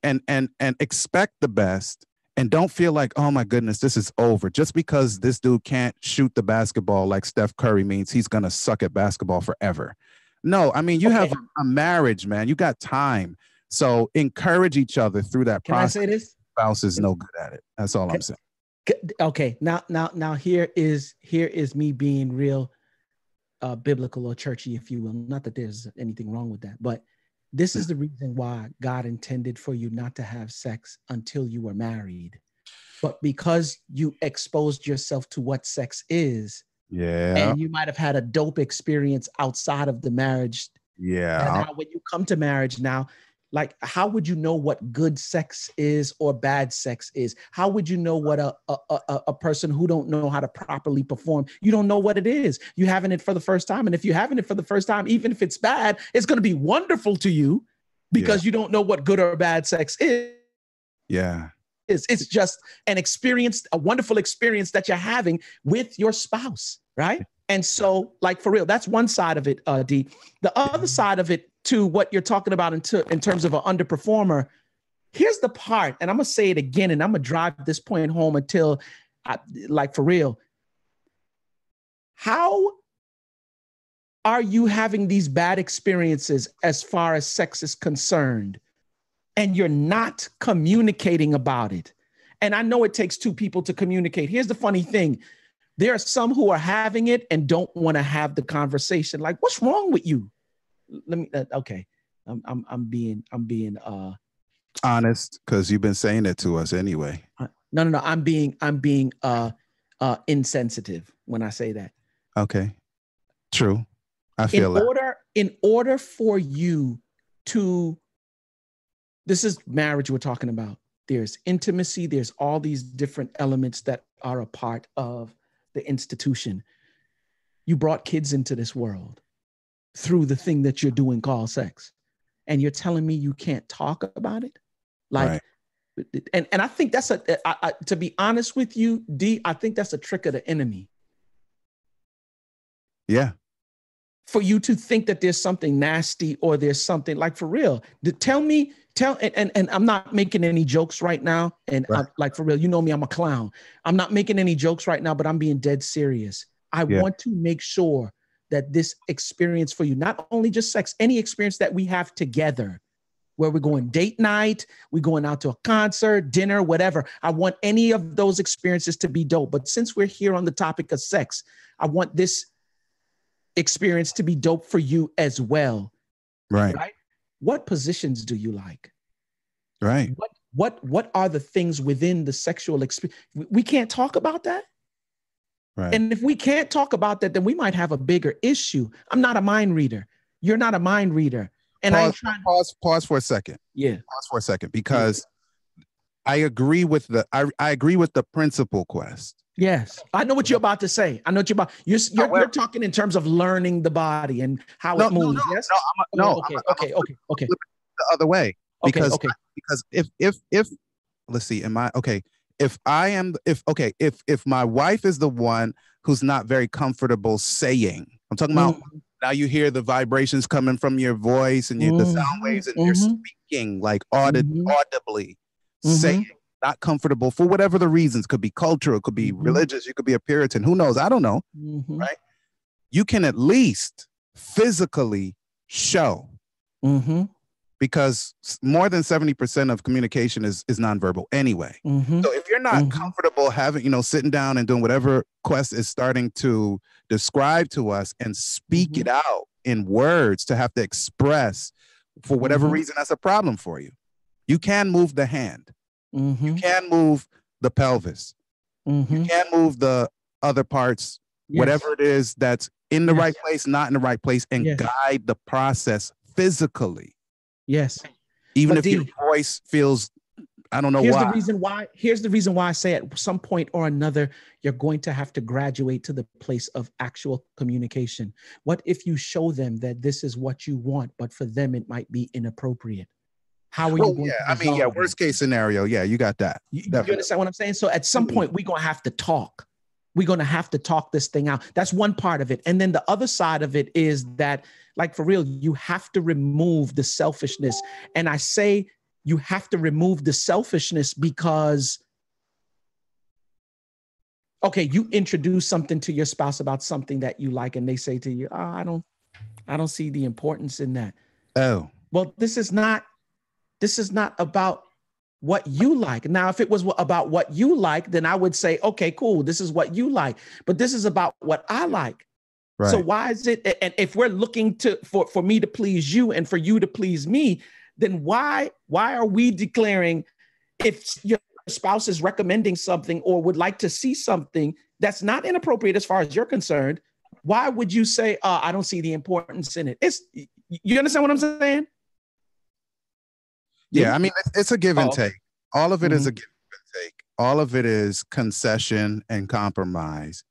expect the best, and don't feel like, oh my goodness, this is over. Just because this dude can't shoot the basketball like Steph Curry means he's going to suck at basketball forever. No, I mean, you have a marriage, man. You got time. So encourage each other through that process. Can I say this? Spouse is no good at it. That's all I'm saying. Okay. Now here is me being real biblical or churchy, if you will. Not that there's anything wrong with that, but this is the reason why God intended for you not to have sex until you were married. But because you exposed yourself to what sex is, and you might have had a dope experience outside of the marriage. Yeah. And now when you come to marriage now, like, how would you know what good sex is or bad sex is? How would you know what a person who don't know how to properly perform? You don't know what it is. You're having it for the first time. And if you're having it for the first time, even if it's bad, it's going to be wonderful to you because you don't know what good or bad sex is. Yeah. It's just an experience, a wonderful experience that you're having with your spouse, right? And so, like, for real, that's one side of it, D. The other side of it, to what you're talking about in terms of an underperformer, here's the part, and I'm going to say it again, and I'm going to drive this point home until, like, for real. How are you having these bad experiences as far as sex is concerned, and you're not communicating about it? And I know it takes two people to communicate. Here's the funny thing. There are some who are having it and don't want to have the conversation. Like, what's wrong with you? Let me, okay. I'm being honest, because you've been saying it to us anyway. No. I'm being insensitive when I say that. Okay. True. I feel in order for you to, this is marriage we're talking about. There's intimacy. There's all these different elements that are a part of the institution. You brought kids into this world through the thing that you're doing called sex. And you're telling me you can't talk about it? Like, right. and I think that's to be honest with you, D, I think that's a trick of the enemy. Yeah. For you to think that there's something nasty or there's something, like, for real, and I'm not making any jokes right now. And right. Like, for real, you know me, I'm a clown. I'm not making any jokes right now, but I'm being dead serious. I want to make sure that this experience for you, not only just sex, any experience that we have together, where we're going date night, we're going out to a concert, dinner, whatever. I want any of those experiences to be dope. But since we're here on the topic of sex, I want this experience to be dope for you as well. Right. What positions do you like? Right. What are the things within the sexual experience? We can't talk about that. Right. And if we can't talk about that, then we might have a bigger issue. I'm not a mind reader. You're not a mind reader. And pause for a second. Yeah. Pause for a second, because I agree with the principal quest. Yes. I know what you're about to say. I know what you're talking in terms of learning the body and how it moves. Yes. Okay. The other way. Because if let's see, if my wife is the one who's not very comfortable saying. I'm talking about now you hear the vibrations coming from your voice and the sound waves, and you're speaking like audibly, saying, not comfortable for whatever the reasons. Could be cultural, could be religious, you could be a Puritan, who knows? I don't know, right? You can at least physically show, because more than 70% of communication is nonverbal anyway. So if you're not comfortable having, you know, sitting down and doing whatever Quest is starting to describe to us and speak it out in words to have to express, for whatever reason, that's a problem for you. You can move the hand. You can move the pelvis. You can move the other parts, whatever it is that's in the right place, not in the right place, and guide the process physically. Yes. Even but if your voice feels, I don't know here's why. Here's the reason why I say at some point or another, you're going to have to graduate to the place of actual communication. What if you show them that this is what you want, but for them, it might be inappropriate? How are you going to resolve that? Worst case scenario. Yeah, you got that. You understand what I'm saying? So at some point, we're going to have to talk. We're going to have to talk this thing out. That's one part of it. And then the other side of it is that, like, for real, you have to remove the selfishness. And I say you have to remove the selfishness because, okay, you introduce something to your spouse about something that you like, and they say to you, oh, I don't see the importance in that. Oh. Well, this is not about what you like. Now, if it was about what you like, then I would say, okay, cool, this is what you like. But this is about what I like. Right. So why is it? And if we're looking for me to please you and for you to please me, then why are we declaring, if your spouse is recommending something or would like to see something that's not inappropriate as far as you're concerned, why would you say, I don't see the importance in it? You understand what I'm saying? Yeah, I mean, it's a give and take. All of it is a give and take. All of it is concession and compromise.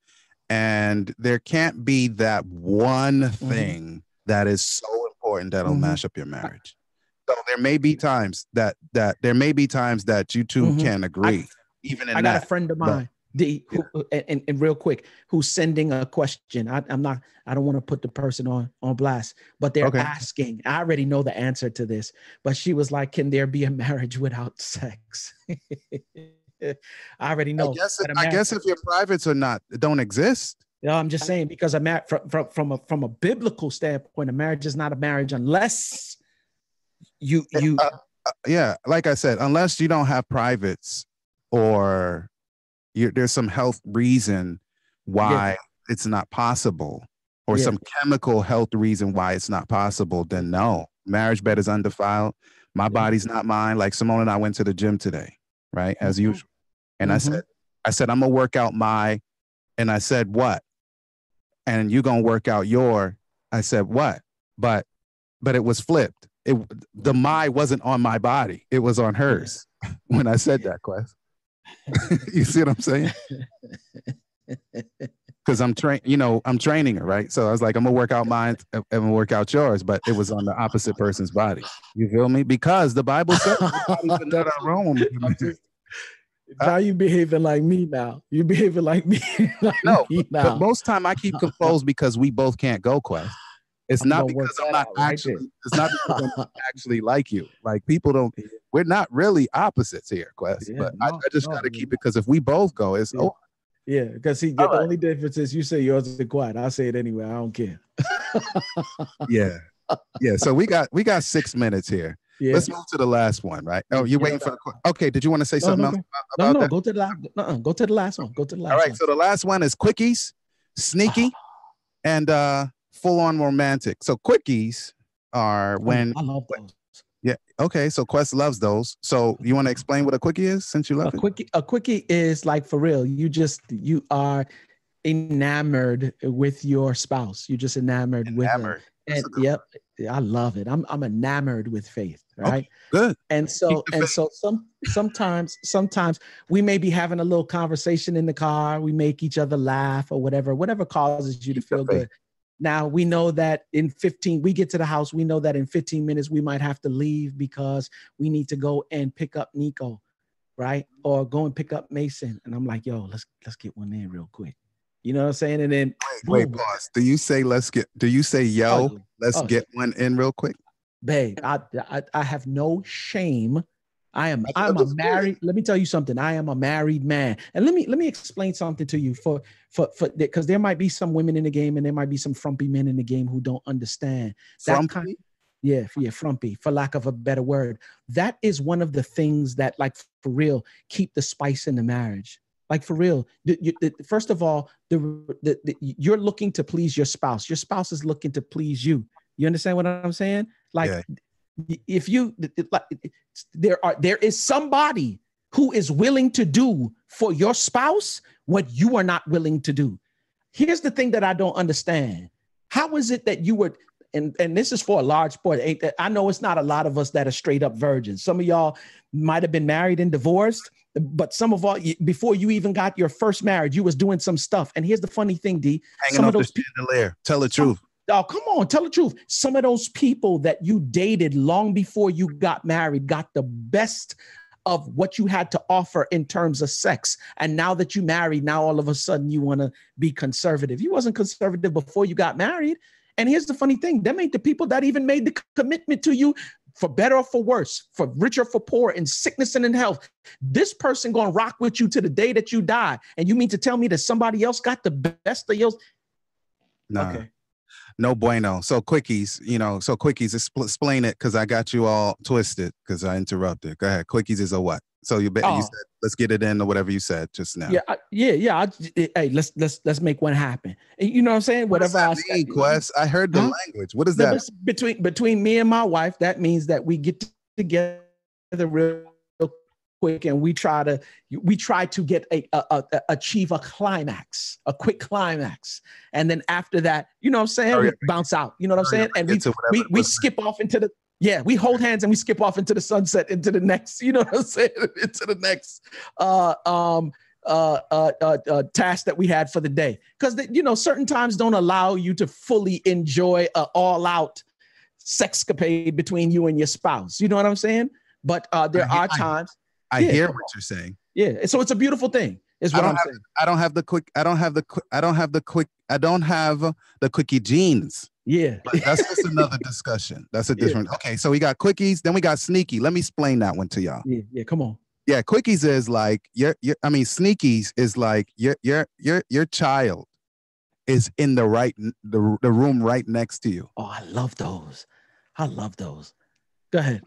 And there can't be that one thing that is so important that'll mash up your marriage. So there may be times that you two can agree. I got a friend of mine, and real quick, who's sending a question. I don't want to put the person on blast, but they're asking. I already know the answer to this, but she was like, "Can there be a marriage without sex?" I already know. I guess if your privates don't exist. No, I'm just saying, because from a biblical standpoint, a marriage is not a marriage unless you like I said, unless you don't have privates or there's some health reason why it's not possible, or some chemical health reason why it's not possible, then no. Marriage bed is undefiled. My body's not mine. Like Simone and I went to the gym today, right? As usual. And I said, I'm gonna work out and I said, what? And you gonna work out I said, what? But it was flipped. The my wasn't on my body. It was on hers when I said that, Quest. You see what I'm saying? Because I'm training her, right? So I was like, I'm gonna work out mine and I'm gonna work out yours, but it was on the opposite person's body. You feel me? Because the Bible says not our own. Now you behaving like me now. You behaving like me. But most time I keep composed because we both can't go, Quest. It's not because I'm not actually like you. Like, people don't. We're not really opposites here, Quest. But I just got to keep it, because if we both go, it's over. Yeah, because the only difference is you say yours is quiet. I say it anyway. I don't care. Yeah. So we got 6 minutes here. Yeah. Let's move to the last one, right? Oh, you're waiting for the. Okay. Did you want to say something else about that? Go to the last. Go to the last one. All right. So the last one is quickies, sneaky, and full on romantic. So quickies are when I love those. Yeah. Okay. So Quest loves those. So you want to explain what a quickie is, since you love it? A quickie is like, for real, you are enamored with your spouse. You're just enamored with them. And I love it. I'm enamored with Faith. Right. Okay, good. And so sometimes we may be having a little conversation in the car. We make each other laugh or whatever causes you to feel good. Now, we know that we get to the house, we know that in 15 minutes, we might have to leave because we need to go and pick up Nico, right? Or go and pick up Mason. And I'm like, yo, let's get one in real quick. You know what I'm saying? And then Wait, pause. Do you say do you say yo, yeah. let's get one in real quick? Babe, I have no shame. I'm a married. Let me tell you something. I am a married man, and let me explain something to you for because there might be some women in the game, and there might be some frumpy men in the game who don't understand that kind. Yeah, frumpy, for lack of a better word. That is one of the things that, like, for real, keep the spice in the marriage. Like, for real. First of all, you're looking to please your spouse. Your spouse is looking to please you. You understand what I'm saying? Like, if you, there is somebody who is willing to do for your spouse what you are not willing to do. Here's the thing that I don't understand. How is it that you were, and this is for a large part, I know it's not a lot of us that are straight up virgins. Some of y'all might have been married and divorced, but some of all, before you even got your first marriage, you was doing some stuff. And here's the funny thing, D. Hanging off the chandelier. Tell the truth. Oh, come on, tell the truth. Some of those people that you dated long before you got married got the best of what you had to offer in terms of sex. And now that you married, now all of a sudden you want to be conservative. You wasn't conservative before you got married. And here's the funny thing. Them ain't the people that even made the commitment to you, for better or for worse, for richer or for poor, in sickness and in health. This person going to rock with you to the day that you die. And you mean to tell me that somebody else got the best of yours? Nah. Okay. No bueno. So quickies, explain it, because I got you all twisted because I interrupted. Go ahead. Quickies is a what? So you said, let's get it in, or whatever you said just now. Hey, let's make one happen. You know what I'm saying? Whatever I say. Quest, I heard the language. What is that? Between me and my wife, that means that we get together real quick, and we try to get achieve a climax, a quick climax, and then after that, you know what I'm saying, we bounce out. You know what I'm saying, and we skip off into the we hold hands and we skip off into the sunset, into the next. You know what I'm saying, into the next task that we had for the day, because certain times don't allow you to fully enjoy an all-out sexcapade between you and your spouse. You know what I'm saying? But there are times. I hear what you're saying. Yeah, so it's a beautiful thing. Is what I'm saying. I don't have the quickie genes. Yeah, but that's just another discussion. That's a different. Okay, so we got quickies, then we got sneaky. Let me explain that one to y'all. Yeah, come on. Yeah, quickies is like sneakies is like your child is in the room right next to you. Oh, I love those. Go ahead.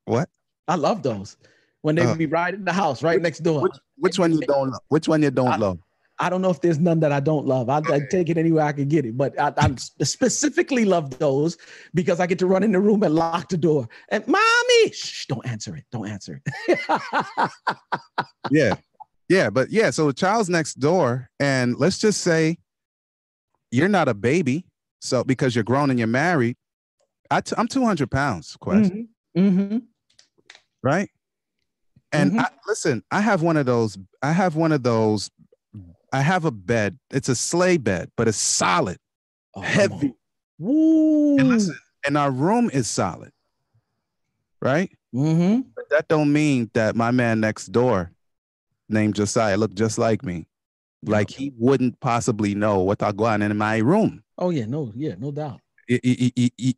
What? I love those when they be right in the house, right next door. Which one you don't love? Which one you don't love? I don't know if there's none that I don't love. I take it anywhere I can get it, but I specifically love those because I get to run in the room and lock the door. And mommy, shh, don't answer it. Yeah. So the child's next door, and let's just say you're not a baby, so because you're grown and you're married. I'm 200 pounds, Quest. Mm-hmm. Right? And listen, I have a bed. It's a sleigh bed, but it's solid, heavy. Woo. And listen, and our room is solid, right? Mm-hmm. But that don't mean that my man next door, named Josiah, looked just like me. Like he wouldn't possibly know what I go on in my room. Oh yeah, no doubt. You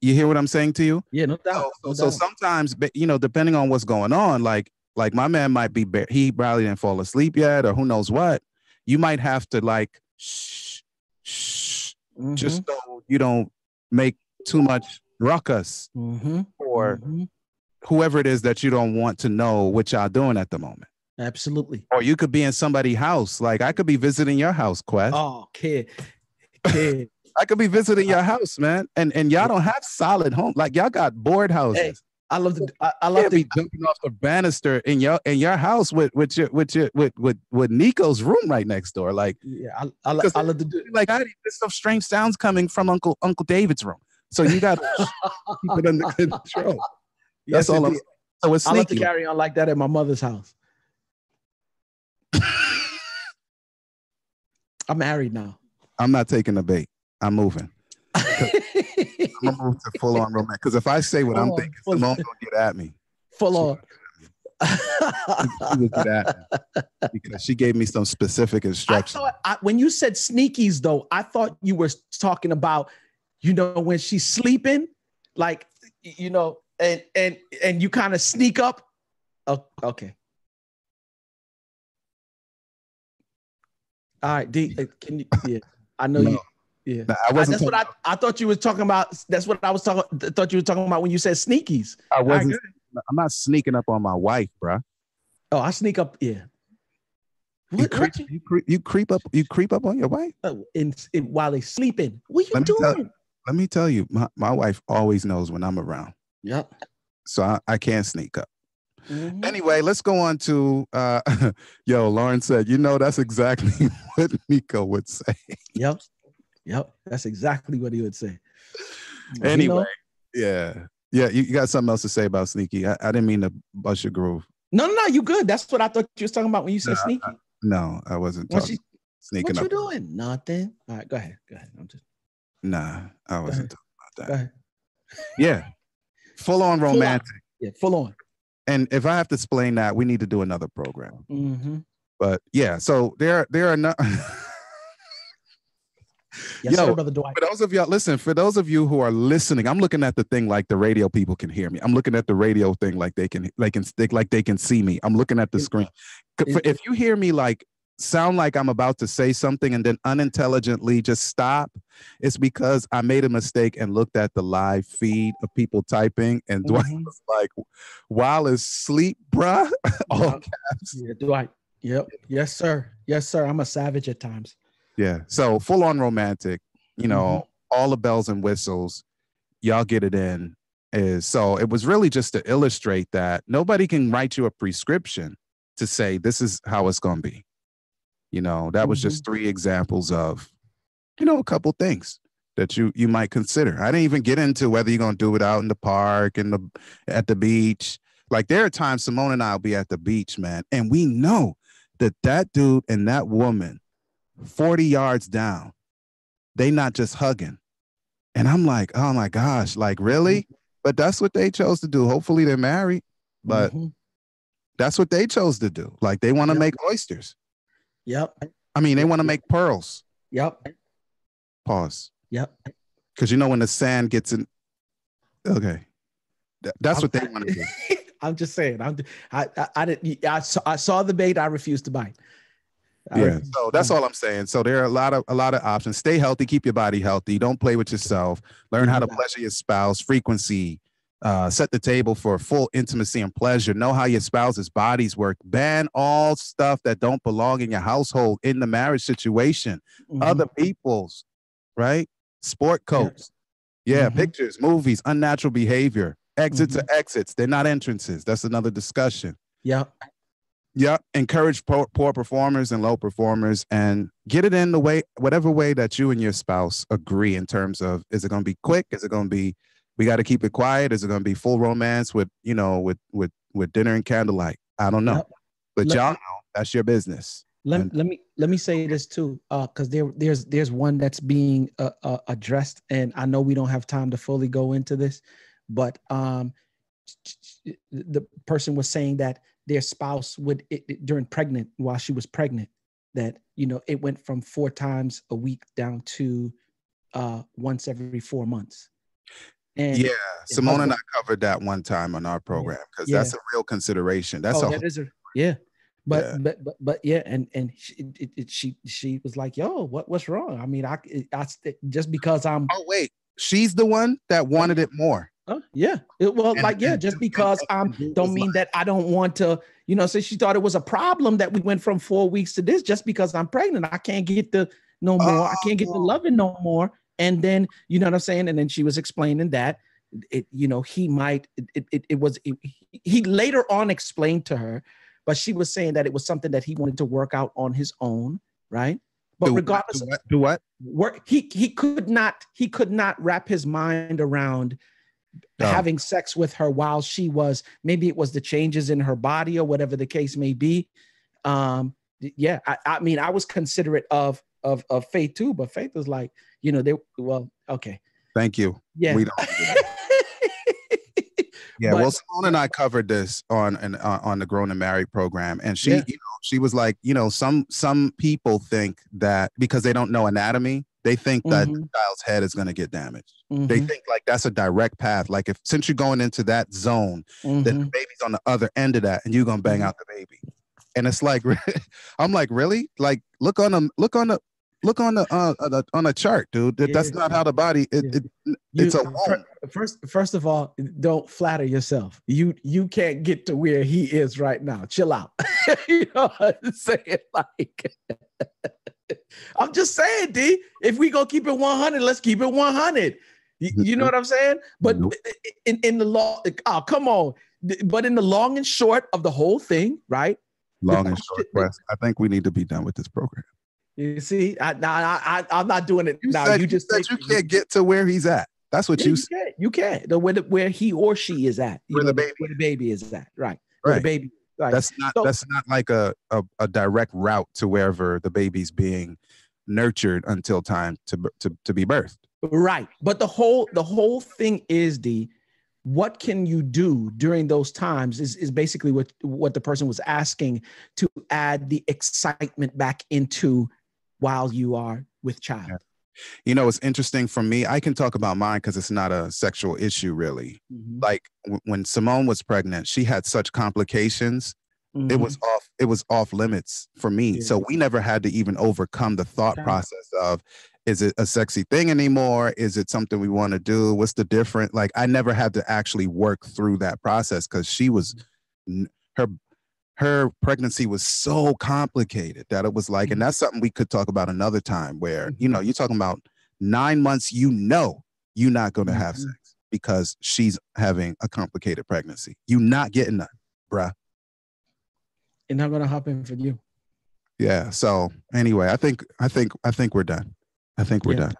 hear what I'm saying to you? Yeah, no doubt. So sometimes, depending on what's going on, like my man might be, he probably didn't fall asleep yet, or who knows what. You might have to shh, just so you don't make too much ruckus or whoever it is that you don't want to know what y'all doing at the moment. Absolutely. Or you could be in somebody's house. Like I could be visiting your house, Quest. Oh, kid. I could be visiting your house, man, and y'all don't have solid homes. Like y'all got board houses. Hey, I love to be jumping off the banister in your house with Nico's room right next door. Like, yeah, I love to do. Like, there's some strange sounds coming from Uncle David's room, so you got to keep it under control. That's all. So it's sneaky. I love to carry on like that at my mother's house. I'm married now. I'm not taking the bait. I'm moving. I'm gonna move to full on romance. Because if I say what I'm thinking, Simone's gonna get at me. Full on. She would get at me because she gave me some specific instructions. When you said sneakies, though, I thought you were talking about, when she's sleeping, like, and you kind of sneak up. Oh, okay. All right, D, can you? Yeah, I know you. Yeah, no, I wasn't. That's what I thought you were talking about. That's what I was talking. Thought you were talking about when you said sneakies. I wasn't. I'm not sneaking up on my wife, bro. Oh, I sneak up. Yeah. You creep up on your wife while they're sleeping. What are you doing? Let me tell you, my wife always knows when I'm around. Yep. So I can't sneak up. Mm-hmm. Anyway, let's go on to Lauren said, that's exactly what Nico would say. Yep. That's exactly what he would say. Anyway, yeah. You got something else to say about sneaky? I didn't mean to bust your groove. No, you good. That's what I thought you was talking about when you said sneaky. No, I wasn't talking sneaking up. What you doing? Nothing. All right, go ahead. Nah, I wasn't talking about that. Go ahead. Yeah. Full on romantic. Yeah, full on. And if I have to explain that, we need to do another program. Mm-hmm. But yeah, so there are not. Yes, sir, Brother Dwight. For those of you who are listening, I'm looking at the thing like the radio people can hear me. I'm looking at the radio thing like they can see me. I'm looking at the screen. If you hear me sound like I'm about to say something and then unintelligently just stop, it's because I made a mistake and looked at the live feed of people typing, and Dwight was like, "While is sleep, bruh." All caps. Yeah, Dwight. Yep. Yes, sir. I'm a savage at times. Yeah. So full on romantic, all the bells and whistles, y'all get it in. So it was really just to illustrate that nobody can write you a prescription to say this is how it's going to be. That was just 3 examples of, a couple things that you might consider. I didn't even get into whether you're going to do it out in the park and at the beach. Like there are times Simone and I will be at the beach, man, and we know that dude and that woman 40 yards down, they not just hugging. And I'm like, oh my gosh, like really? But that's what they chose to do. Hopefully they're married, but that's what they chose to do. Like they want to make oysters. Yep. I mean, they want to make pearls. Yep. Pause. Yep. Because when the sand gets in, okay, that's what they want to do. I'm just saying. I saw the bait. I refused to bite. So that's all I'm saying. So there are a lot of options. Stay healthy, keep your body healthy. Don't play with yourself. Learn how to pleasure your spouse. Frequency. Set the table for full intimacy and pleasure. Know how your spouse's bodies work. Ban all stuff that don't belong in your household, in the marriage situation. Other people's, right? Sport coats. Yeah, pictures, movies, unnatural behavior. Exits are exits. They're not entrances. That's another discussion. Yeah. Encourage poor performers and low performers and get it in the way, whatever way that you and your spouse agree in terms of, is it going to be quick? Is it going to be, we got to keep it quiet? Is it going to be full romance with dinner and candlelight? I don't know. But y'all know that's your business. Let me say this too, because there's one that's being addressed, and I know we don't have time to fully go into this, but the person was saying that their spouse while she was pregnant, that it went from 4 times a week down to once every 4 months. And yeah, Simone and I covered that one time on our program because that's a real consideration. But she was like, "Yo, what's wrong? I mean, I just because I'm." Oh wait, she's the one that wanted it more. Just because don't mean that I don't want to. So she thought it was a problem that we went from 4 weeks to this. Just because I'm pregnant, I can't get the no more. I can't get the loving no more. And then, you know what I'm saying? And then she was explaining that he later on explained to her, but she was saying that it was something that he wanted to work out on his own. Right. But regardless of work, he could not wrap his mind around having sex with her while she was, maybe it was the changes in her body or whatever the case may be. I mean, I was considerate of Faith too, but Faith was like, okay. Thank you. Yeah. We don't. Yeah, well, Simone and I covered this on the Grown and Married program, and she, Yeah. she was like, some people think that because they don't know anatomy, they think that the child's head is going to get damaged. They think like that's a direct path. Like since you're going into that zone, then the baby's on the other end of that, and you're gonna bang out the baby. And it's like, I'm like, really? Like, look on a chart, dude. That's not how the body. It's a womb. First of all, don't flatter yourself. You can't get to where he is right now. Chill out. You know what I'm saying? Like, I'm just saying, D. If we gonna keep it 100, let's keep it 100. You know what I'm saying? But in the law, oh come on. But in the long and short of the whole thing, right? Long and short, Wes. I think we need to be done with this program. You see, I'm not doing it now. You just said you can't get to where he's at. That's what you said. You can't. Where he or she is at. Where the baby is at. Right. Right. The baby. Right. That's not like a direct route to wherever the baby's being nurtured until time to be birthed. Right. But the whole thing is, what can you do during those times is basically what the person was asking, to add the excitement back into while you are with child. Yeah. You know, it's interesting for me. I can talk about mine because it's not a sexual issue, really. Like when Simone was pregnant, she had such complications. It was off limits for me. Yeah. So we never had to even overcome the thought process of, is it a sexy thing anymore? Is it something we want to do? What's the difference? Like, I never had to actually work through that process because she was, her pregnancy was so complicated that it was like, and that's something we could talk about another time where, you're talking about 9 months, you're not going to have sex because she's having a complicated pregnancy. You're not getting that, bruh. It's not going to happen for you. Yeah. So anyway, I think we're done. I think we're done.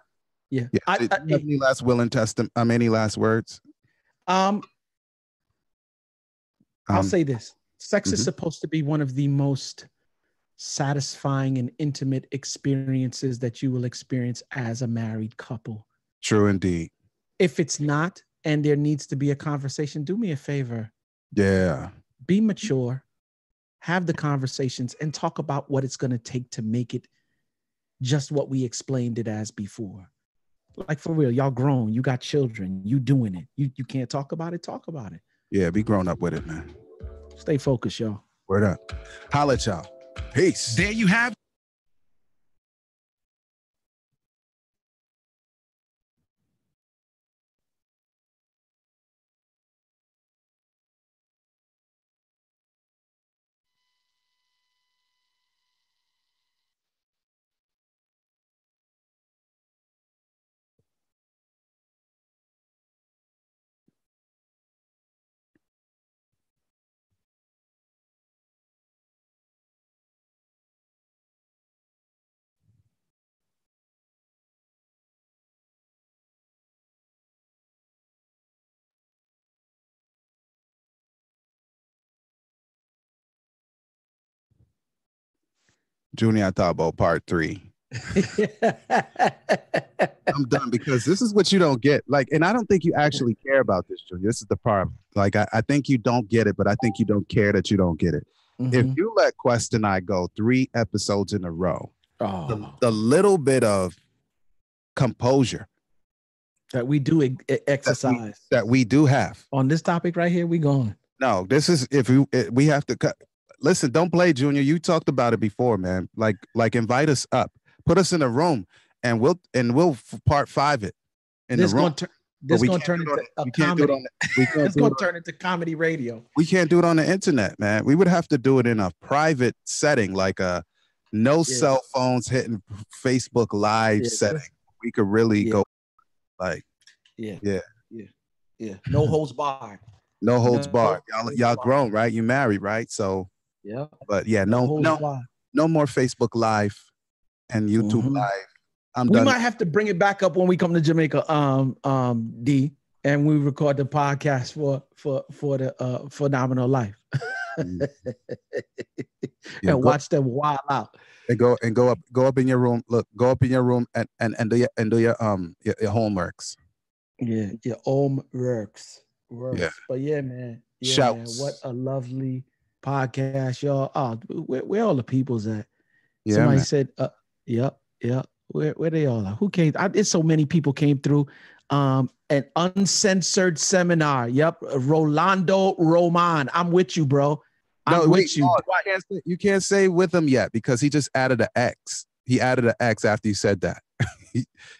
Yeah. Do you have any last will and testament? Any last words? I'll say this. Sex is supposed to be one of the most satisfying and intimate experiences that you will experience as a married couple. True indeed. If it's not, and there needs to be a conversation, do me a favor. Yeah. Be mature, have the conversations, and talk about what it's going to take to make it just what we explained it as before. Like, for real, y'all grown, you got children, you doing it. You can't talk about it, talk about it. Yeah, be grown up with it, man. Stay focused, y'all. Word up. Holla at y'all. Peace. There you have Junior, I thought about part 3. I'm done because this is what you don't get. Like, and I don't think you actually care about this, Junior. This is the part. Like, I think you don't get it, but I think you don't care that you don't get it. If you let Quest and I go 3 episodes in a row, the little bit of composure that we do exercise that we do have on this topic right here, we going. No, this is if we have to cut. Listen, don't play, Junior. You talked about it before, man. Like invite us up, put us in a room, and we'll part 5 it in the room. This is going to turn into a comedy. It's going to turn into comedy radio. We can't do it on the internet, man. We would have to do it in a private setting, like a no cell phones hitting Facebook Live setting. We could really go like, no holds barred. No holds barred. Y'all grown, right? You married, right? So yeah. But yeah, no more Facebook Live and YouTube Live. We might have to bring it back up when we come to Jamaica, D, and we record the podcast for the Phenomenal Life. And watch them wild out. And go up in your room. Look, go up in your room and do your homeworks. Yeah, your homeworks. Worse. Yeah. But yeah, man. Yeah, man. Shouts. What a lovely podcast, y'all. Oh, where all the people's at? Yeah, Somebody man. said, yep. Where they all are? Who came? It's so many people came through. An uncensored seminar. Yep. Rolando Roman. I'm with you, bro. I'm with you. You can't say with him yet because he just added an X. He added an X after you said that.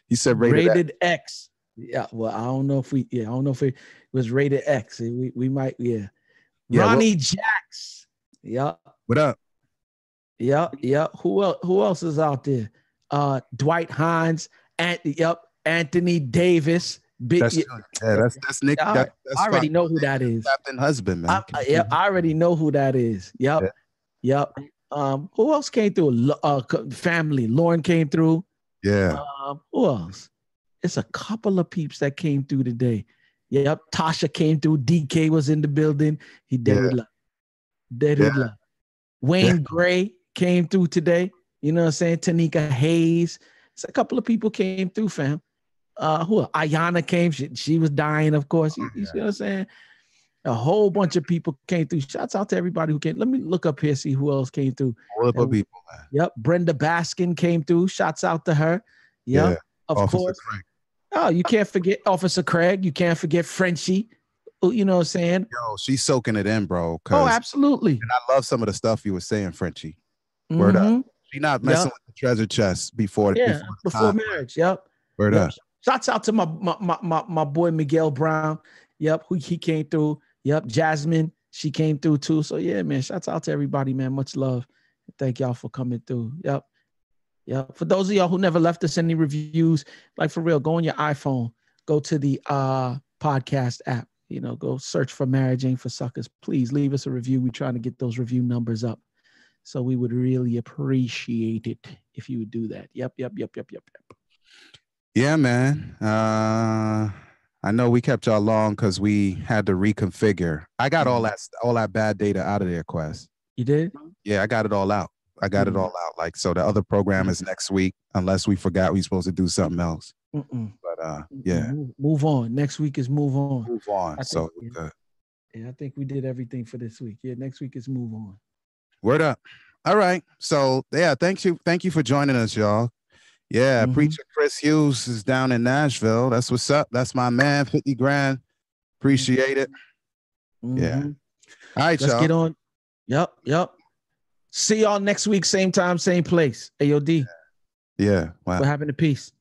he said rated X. Yeah. Well, I don't know if it was rated X. We might, yeah. Ronnie Jacks. Yep. What up? Yep. Who else is out there? Dwight Hines. Anthony Davis. That's Nick. I already know who that is. Captain Husband, man. I already know who that is. Yep. Who else came through? Family. Lauren came through. Yeah. Who else? It's a couple of peeps that came through today. Yep. Tasha came through. DK was in the building. He dead with love. Dead with love. Wayne Gray came through today. You know what I'm saying? Tanika Hayes. It's a couple of people came through, fam. Who? Ayana came. She was dying, of course. You see what I'm saying? A whole bunch of people came through. Shouts out to everybody who came. Let me look up here, see who else came through. People, man. Yep. Brenda Baskin came through. Shouts out to her. Yep. Yeah. Of Officer course. Craig. Oh, you can't forget Officer Craig. You can't forget Frenchie. You know what I'm saying? Yo, she's soaking it in, bro. Oh, absolutely. And I love some of the stuff you were saying, Frenchie. Word up. She not messing with the treasure chest before marriage. Yep. Word up. Shouts out to my boy Miguel Brown. Yep, he came through. Yep, Jasmine, she came through too. So yeah, man, shouts out to everybody, man. Much love. Thank y'all for coming through. Yep. For those of y'all who never left us any reviews, like for real, go on your iPhone, go to the podcast app. You know, go search for Marriage Ain't for Suckers. Please leave us a review. We're trying to get those review numbers up. So we would really appreciate it if you would do that. Yep. Yeah, man. I know we kept y'all long because we had to reconfigure. I got all that bad data out of there, Quest. You did? Yeah, I got it all out. It all out. Like, so the other program is next week, unless we forgot we supposed to do something else. But yeah. Move on. Next week is move on. Move on. So good. Yeah, I think we did everything for this week. Yeah, next week is move on. Word up. All right. So yeah, thank you for joining us, y'all. Yeah, Preacher Chris Hughes is down in Nashville. That's what's up. That's my man. 50 grand. Appreciate it. Yeah. All right, let's y'all. Get on. Yep. See y'all next week, same time, same place. AOD. Yeah. Wow. What happened to peace?